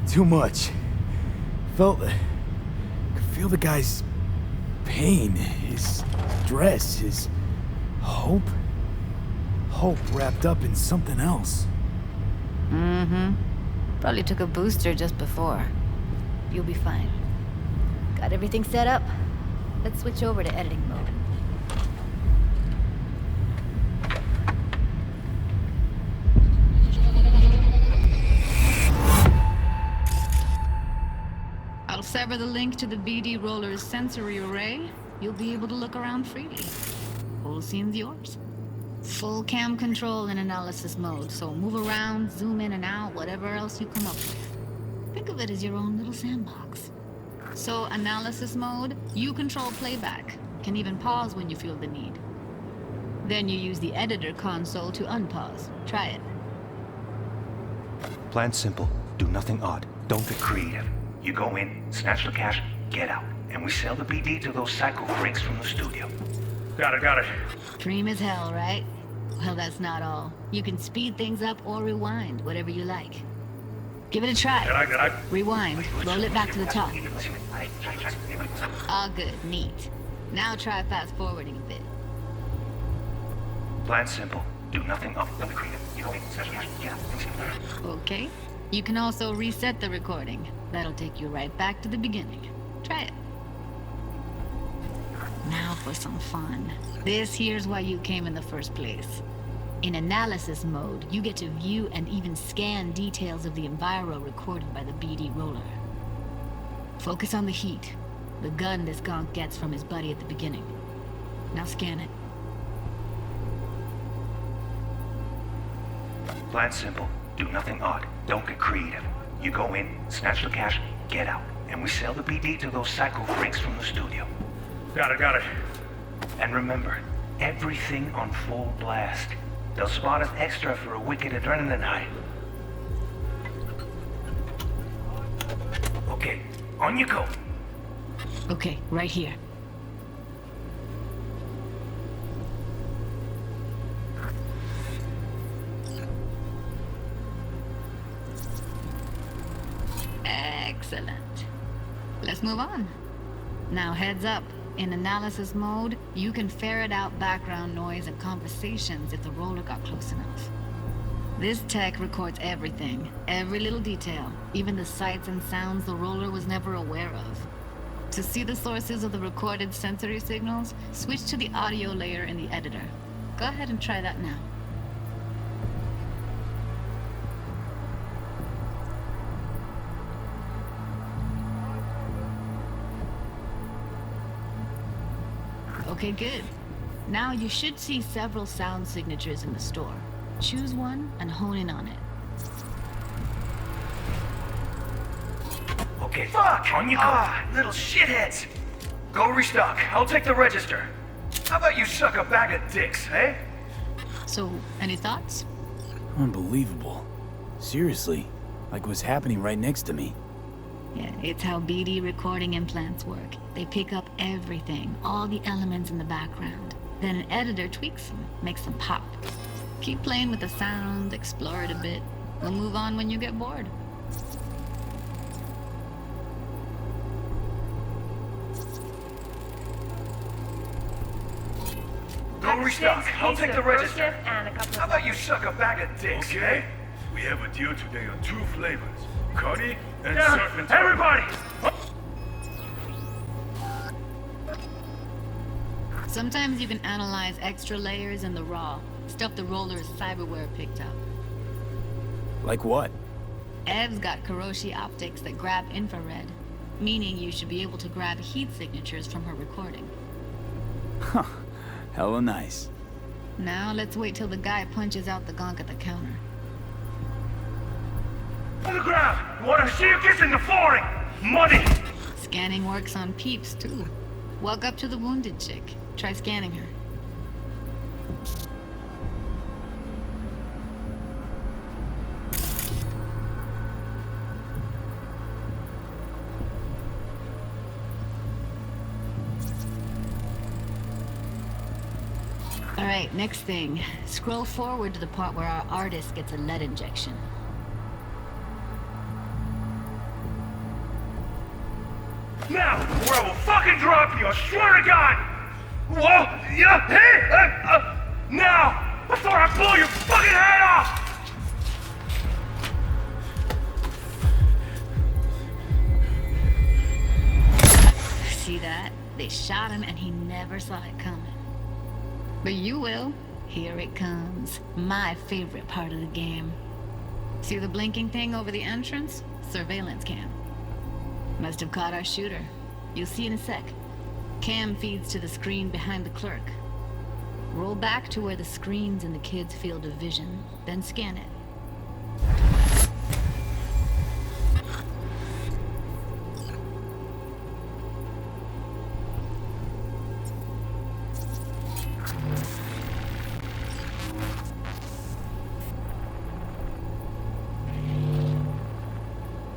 too much. Could feel the guy's pain, his stress, his hope. Hope wrapped up in something else. Mm-hmm. Probably took a booster just before. You'll be fine. Got everything set up? Let's switch over to editing mode. I'll sever the link to the BD roller's sensory array. You'll be able to look around freely. Whole scene's yours. Full cam control in analysis mode, so move around, zoom in and out, whatever else you come up with. Think of it as your own little sandbox. So, analysis mode, you control playback. Can even pause when you feel the need. Then you use the editor console to unpause. Try it. Plan simple. Do nothing odd. Don't get creative. You go in, snatch the cash, get out. And we sell the BD to those psycho freaks from the studio. Got it. Dream as hell, right? Well, that's not all. You can speed things up or rewind, whatever you like. Give it a try. Rewind. Roll it back to the top. All good. Neat. Now try fast forwarding a bit. Plan simple. Do nothing odd. Don't get creative. You go in, snatch the cash, get out. Okay. You can also reset the recording. That'll take you right back to the beginning. Try it. Now for some fun. This here's why you came in the first place. In analysis mode, you get to view and even scan details of the enviro recorded by the BD roller. Focus on the heat, the gun this gonk gets from his buddy at the beginning. Now scan it. Plan simple. Do nothing odd. Don't get creative. You go in, snatch the cash, get out. And we sell the BD to those psycho freaks from the studio. Got it. And remember, everything on full blast. They'll spot us extra for a wicked adrenaline high. Okay, On you go. Okay, right here. Excellent. Let's move on. Now heads up. In analysis mode, you can ferret out background noise and conversations if the roller got close enough. This tech records everything, every little detail, even the sights and sounds the roller was never aware of. To see the sources of the recorded sensory signals, switch to the audio layer in the editor. Go ahead and try that now. Okay, good. Now you should see several sound signatures in the store. Choose one and hone in on it. Okay, fuck! On you go. Little shitheads! Go restock. I'll take the register. How about you suck a bag of dicks, eh? So, any thoughts? Unbelievable. Seriously, like what's happening right next to me. Yeah, it's how BD recording implants work. They pick up everything, all the elements in the background. Then an editor tweaks them, makes them pop. Keep playing with the sound, explore it a bit. We'll move on when you get bored. Go restock. I'll take the register. How about you suck a bag of dicks, okay? We have a deal today on 2 flavors. Cuddy and serpent. Everybody! Sometimes you can analyze extra layers in the raw, stuff the roller's cyberware picked up. Like what? Ev's got Kiroshi optics that grab infrared, meaning you should be able to grab heat signatures from her recording. Huh. Hella nice. Now let's wait till the guy punches out the gonk at the counter. On the ground! Wanna see you kissing the flooring? Money! Scanning works on peeps, too. Walk up to the wounded chick. Try scanning her. Alright, next thing. Scroll forward to the part where our artist gets a lead injection. Now, or I will fucking drop you, I swear to God! Whoa! Yeah! Hey! Now! Before I blow your fucking head off! See that? They shot him and he never saw it coming. But you will. Here it comes. My favorite part of the game. See the blinking thing over the entrance? Surveillance cam. Must have caught our shooter. You'll see in a sec. Cam feeds to the screen behind the clerk. Roll back to where the screen's in the kid's field of vision, then scan it.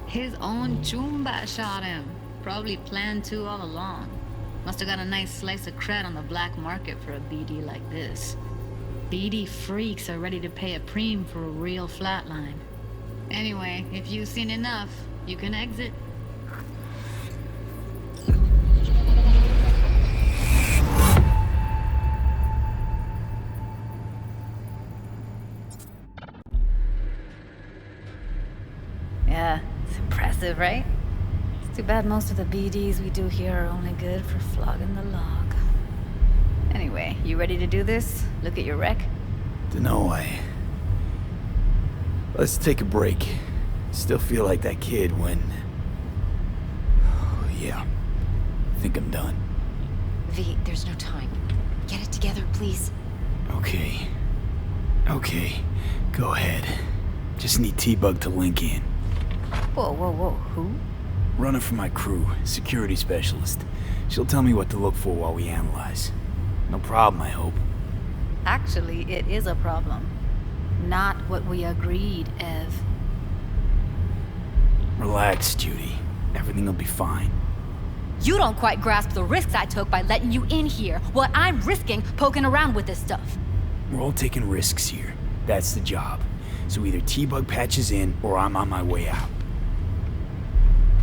His own Chumba shot him. Probably planned to all along. Must have got a nice slice of cred on the black market for a BD like this. BD freaks are ready to pay a preem for a real flatline. Anyway, if you've seen enough, you can exit. Yeah, it's impressive, right? It's too bad most of the BDs we do here are only good for flogging the log. Anyway, you ready to do this? Look at your wreck? Dunno, Let's take a break. Still feel like that kid when... Oh, yeah. I think I'm done. V, there's no time. Get it together, please. Okay. Okay. Go ahead. Just need T-Bug to link in. Whoa, whoa, whoa. Who? Runner for my crew. Security specialist. She'll tell me what to look for while we analyze. No problem, I hope. Actually, it is a problem. Not what we agreed, Ev. Relax, Judy. Everything will be fine. You don't quite grasp the risks I took by letting you in here, what I'm risking poking around with this stuff. We're all taking risks here. That's the job. So either T-Bug patches in, or I'm on my way out.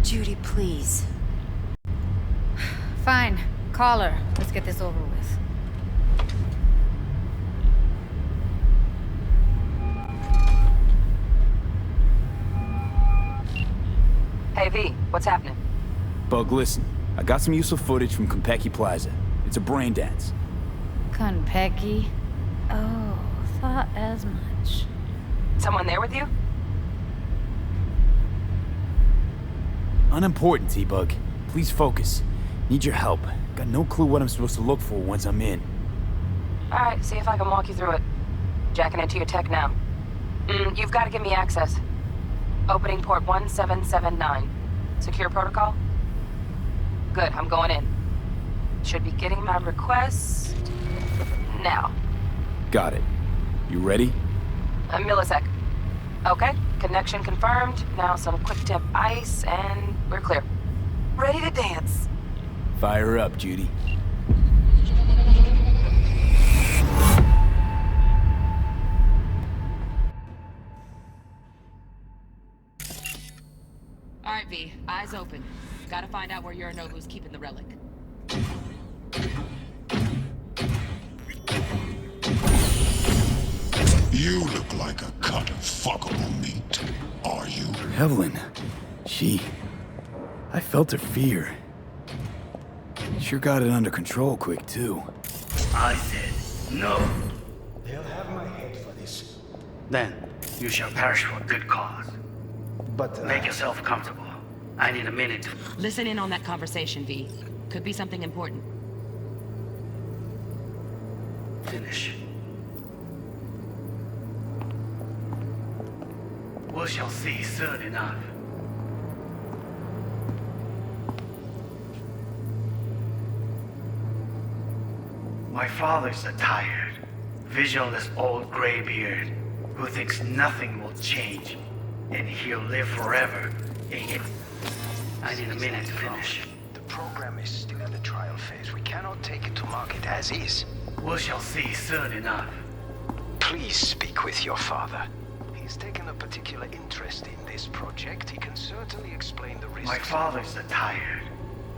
Judy, please. Fine. Call her. Let's get this over with. Hey, V, what's happening? Bug, listen. I got some useful footage from Konpeki Plaza. It's a brain dance. Konpeki? Oh, thought as much. Someone there with you? Unimportant, T-Bug. Please focus. Need your help. Got no clue what I'm supposed to look for once I'm in. Alright, see if I can walk you through it. Jacking into your tech now. You've got to give me access. Opening port 1779. Secure protocol? Good, I'm going in. Should be getting my request now. Got it. You ready? A millisec. Okay, connection confirmed. Now some quick tip ice, and we're clear. Ready to dance. Fire up, Judy. Alright, V. Eyes open. Gotta find out where Yorinobu's keeping the relic. You look like a cut of fuckable meat, are you? Evelyn. I felt her fear. Sure got it under control quick, too. I said no. They'll have my head for this. Then, you shall perish for a good cause. But make yourself comfortable. I need a minute to... Listen in on that conversation, V. Could be something important. Finish. We shall see soon enough. My father's a tired, visionless old graybeard who thinks nothing will change, and he'll live forever in it. I need a minute to finish. The program is still in the trial phase. We cannot take it to market as is. We shall see soon enough. Please speak with your father. He's taken a particular interest in this project. He can certainly explain the risks. My father's a tired,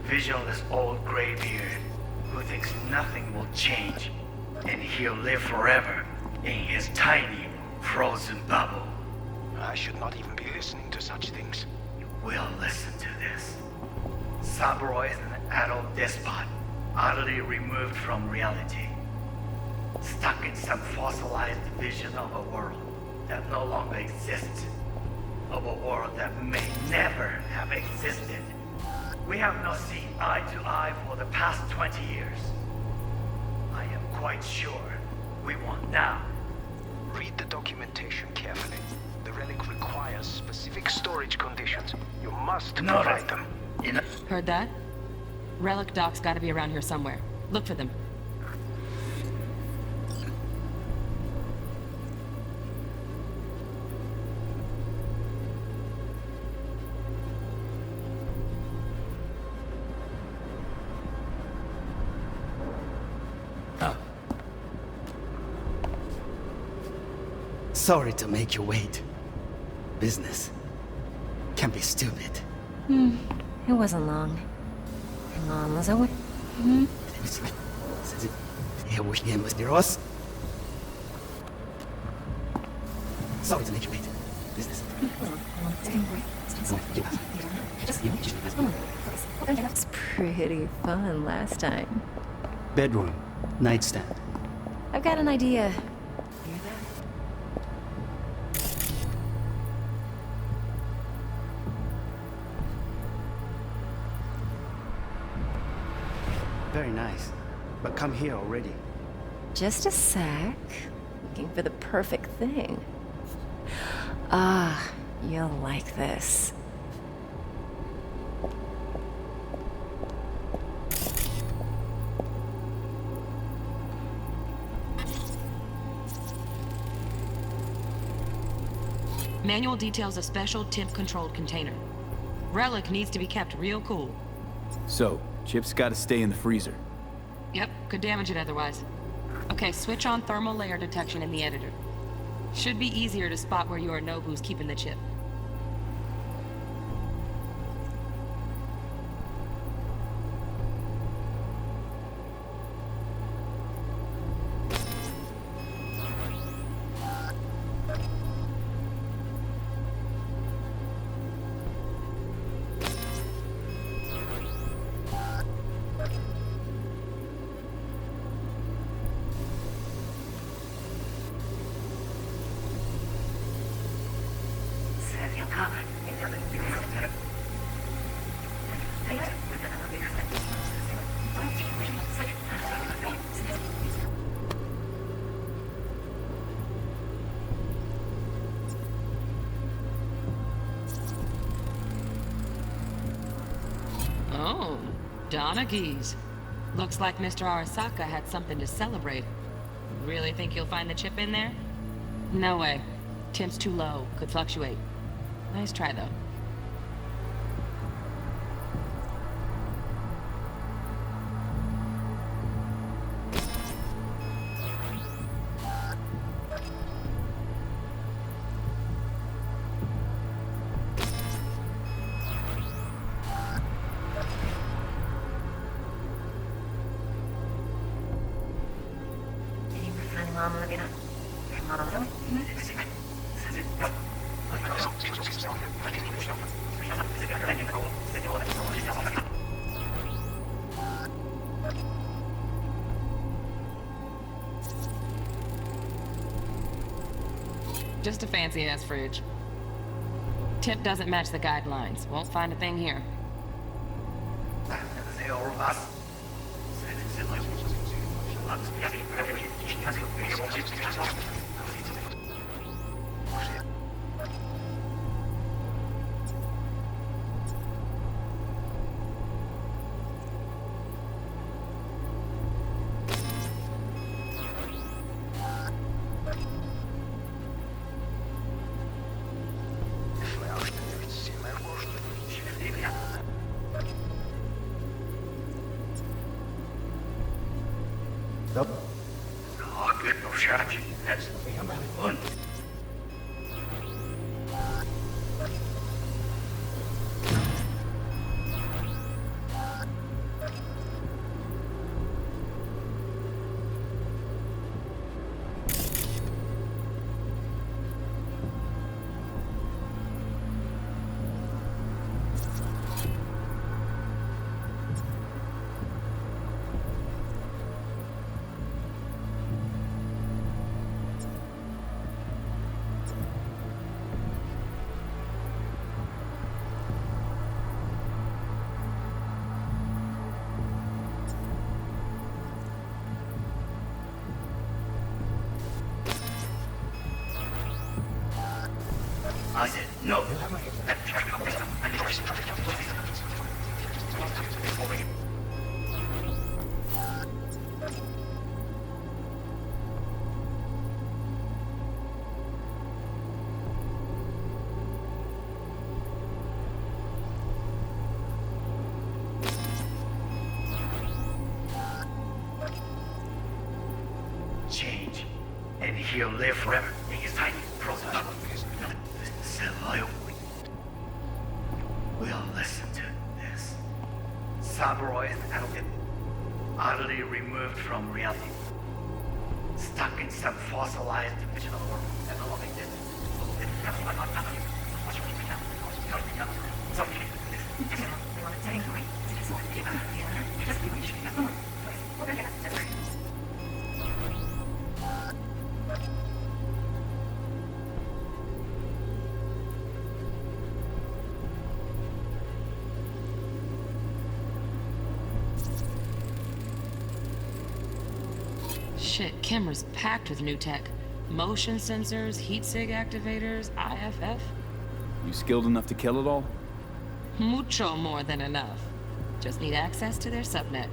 visionless old graybeard who thinks nothing will change, and he'll live forever in his tiny, frozen bubble. I should not even be listening to such things. You will listen to this. Saburo is an adult despot, utterly removed from reality. Stuck in some fossilized vision of a world that no longer exists. Of a world that may never have existed. We have not seen eye to eye for the past 20 years. I am quite sure we want now. Read the documentation carefully. The relic requires specific storage conditions. You must provide them. Heard that? Relic docs gotta be around here somewhere. Look for them. Sorry to make you wait. Business can be stupid. It wasn't long. Hang on, was it? Sorry to make you wait. Business. It was pretty fun last time. Bedroom, nightstand. I've got an idea. Very nice. But come here already. Just a sec. Looking for the perfect thing. Ah, you'll like this. Manual details a special temp-controlled container. Relic needs to be kept real cool. So, chips gotta stay in the freezer. Yep, could damage it otherwise. Okay, switch on thermal layer detection in the editor. Should be easier to spot where Yorinobu's keeping the chip. Oh, Donaghy's. Looks like Mr. Arasaka had something to celebrate. Really think you'll find the chip in there? No way. Temp's too low. Could fluctuate. Nice try, though. Just a fancy-ass fridge. Tip doesn't match the guidelines. Won't find a thing here. I said no. Change, and he'll live forever in his tiny process. We'll listen to this. Cyberpunk is utterly removed from reality. Stuck in some fossilized fictional world. Shit, camera's packed with new tech. Motion sensors, heat sig activators, IFF. You skilled enough to kill it all? Mucho more than enough. Just need access to their subnet.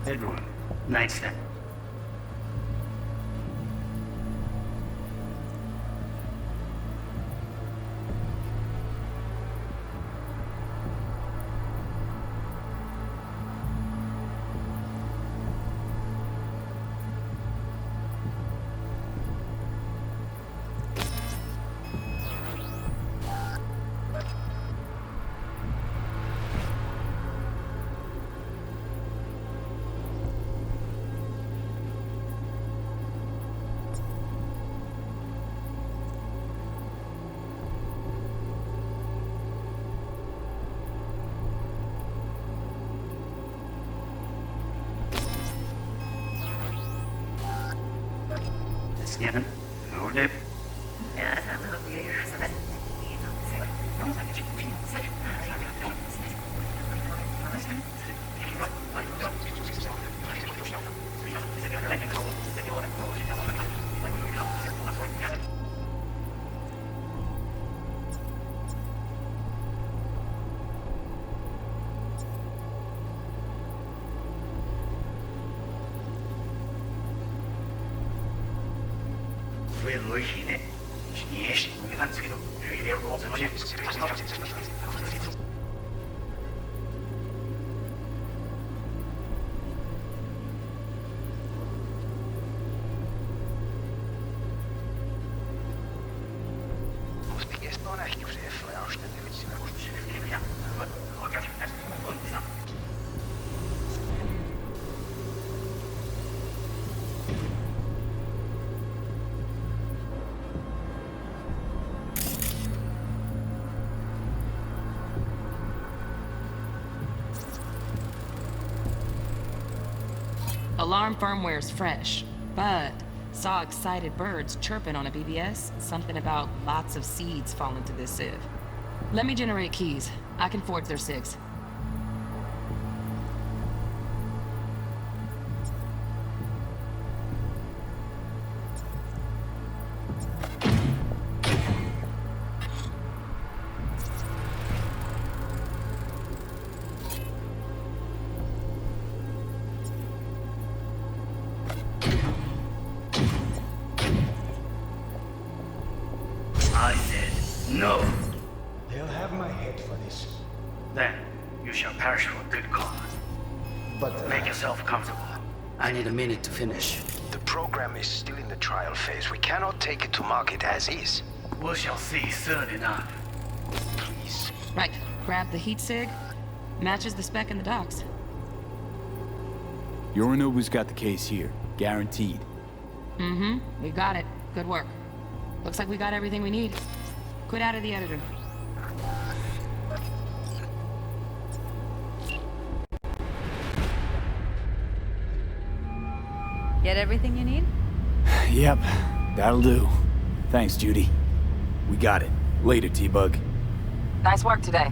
Bedroom. Nightstand. Stephen, gjorde. Alarm firmware's fresh, but saw excited birds chirping on a BBS. Something about lots of seeds falling to this sieve. Let me generate keys. I can forge their SIGs. I said no. They'll have my head for this. Then you shall perish for a good cause. But make yourself comfortable. I need a minute to finish. The program is still in the trial phase. We cannot take it to market as is. We shall see soon enough. Please. Right, grab the heat SIG. Matches the spec in the docs. Yorinobu's got the case here, guaranteed. Mm-hmm, we got it. Good work. Looks like we got everything we need. Quit out of the editor. Get everything you need? Yep, that'll do. Thanks, Judy. We got it. Later, T-Bug. Nice work today.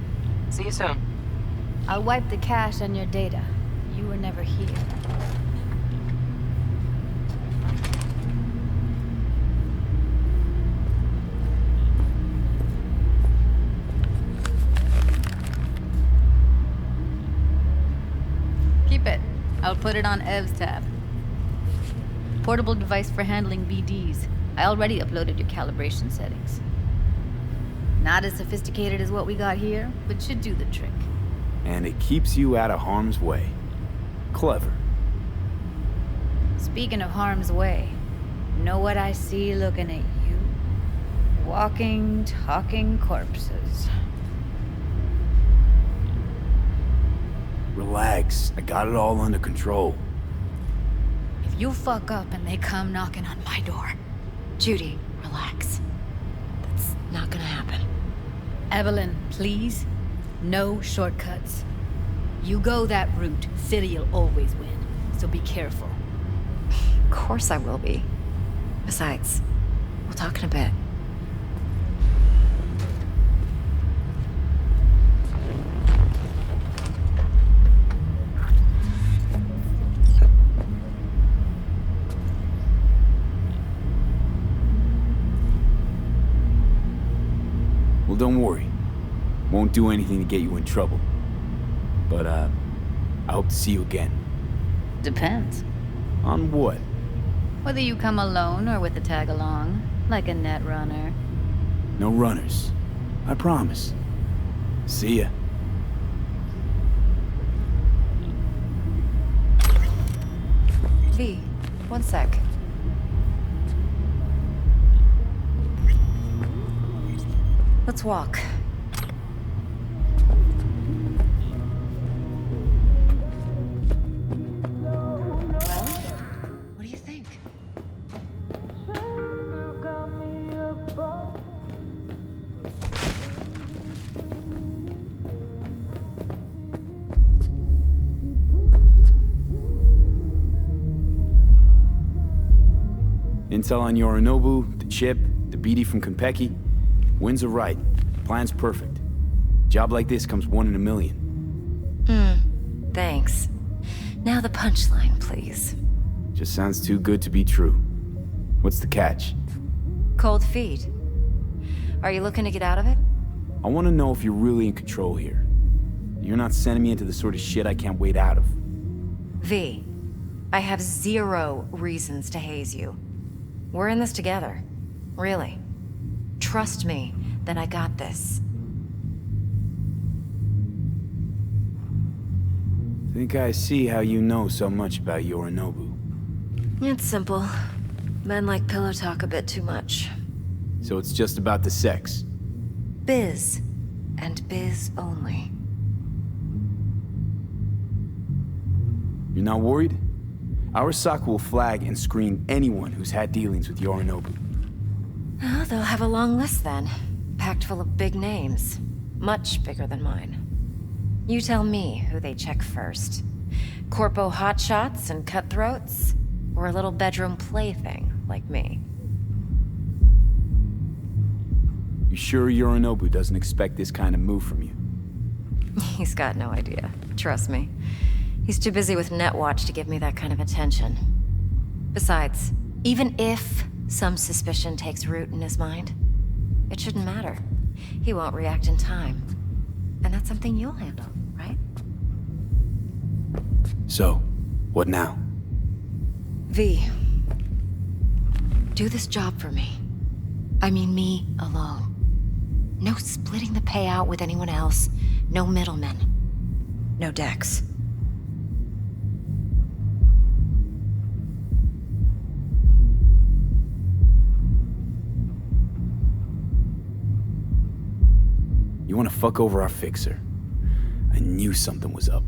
See you soon. I'll wipe the cache on your data. You were never here. Keep it. I'll put it on Ev's tab. Portable device for handling BDs. I already uploaded your calibration settings. Not as sophisticated as what we got here, but should do the trick. And it keeps you out of harm's way. Clever. Speaking of harm's way, know what I see looking at you? Walking, talking corpses. Relax. I got it all under control. If you fuck up and they come knocking on my door. Judy, relax. That's not gonna happen. Evelyn, please. No shortcuts. You go that route, City'll always win. So be careful. Of course I will be. Besides, we'll talk in a bit. Well, don't worry. Won't do anything to get you in trouble. But, I hope to see you again. Depends. On what? Whether you come alone or with a tag along, like a net runner. No runners. I promise. See ya. V, one sec. Let's walk. Well, what do you think? Intel on Yorinobu, the chip, the BD from Konpeki. Winds are right. Plan's perfect. Job like this comes 1 in a million. Thanks. Now the punchline, please. Just sounds too good to be true. What's the catch? Cold feet. Are you looking to get out of it? I want to know if you're really in control here. You're not sending me into the sort of shit I can't wait out of. V, I have 0 reasons to haze you. We're in this together. Really. Trust me that I got this. Think I see how you know so much about Yorinobu. It's simple. Men like pillow talk a bit too much. So it's just about the sex. Biz. And biz only. You're not worried? Arasaka will flag and screen anyone who's had dealings with Yorinobu. Oh, they'll have a long list then. Packed full of big names. Much bigger than mine. You tell me who they check first. Corpo hotshots and cutthroats? Or a little bedroom plaything like me? You sure Yorinobu doesn't expect this kind of move from you? He's got no idea. Trust me. He's too busy with Netwatch to give me that kind of attention. Besides, even if some suspicion takes root in his mind, it shouldn't matter. He won't react in time. And that's something you'll handle, right? So, what now? V, do this job for me. I mean me alone. No splitting the payout with anyone else. No middlemen. No Dex. You want to fuck over our fixer? I knew something was up.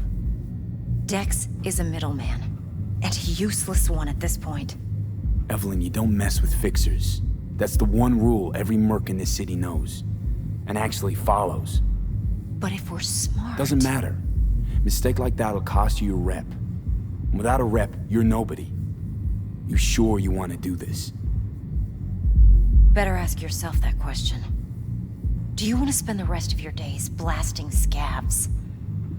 Dex is a middleman. And a useless one at this point. Evelyn, you don't mess with fixers. That's the one rule every merc in this city knows. And actually follows. But if we're smart... Doesn't matter. Mistake like that'll cost you your rep. And without a rep, you're nobody. You sure you want to do this? Better ask yourself that question. Do you want to spend the rest of your days blasting scabs?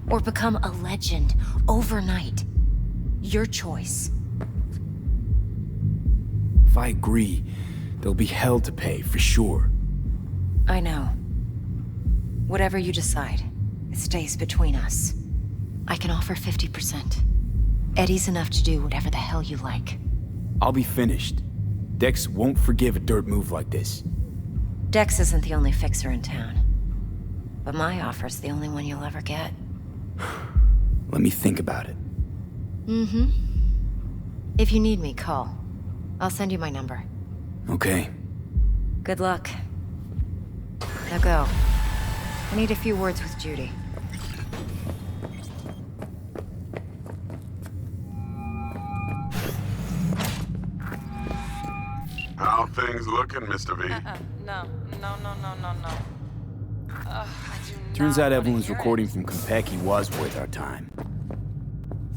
Or become a legend overnight? Your choice. If I agree, there'll be hell to pay, for sure. I know. Whatever you decide, it stays between us. I can offer 50%. Eddie's enough to do whatever the hell you like. I'll be finished. Dex won't forgive a dirt move like this. Dex isn't the only fixer in town. But my offer's the only one you'll ever get. Let me think about it. Mm-hmm. If you need me, call. I'll send you my number. Okay. Good luck. Now go. I need a few words with Judy. How things looking, Mr. V? No. I do Turns out Evelyn's recording from Konpeki was worth our time.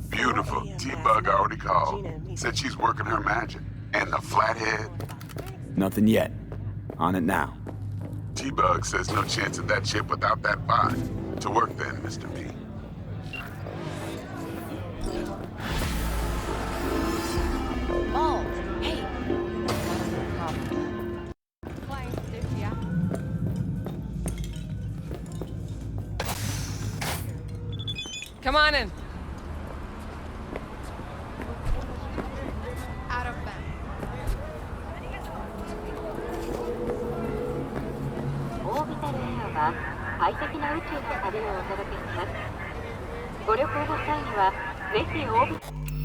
Beautiful. T-Bug already called. Said she's working her magic. And the flathead? Nothing yet. On it now. T-Bug says no chance of that chip without that bot. To work then, Mr. V. Oh, hey. Come on in. ご利用いただけます。ご旅行の際にはぜひオービ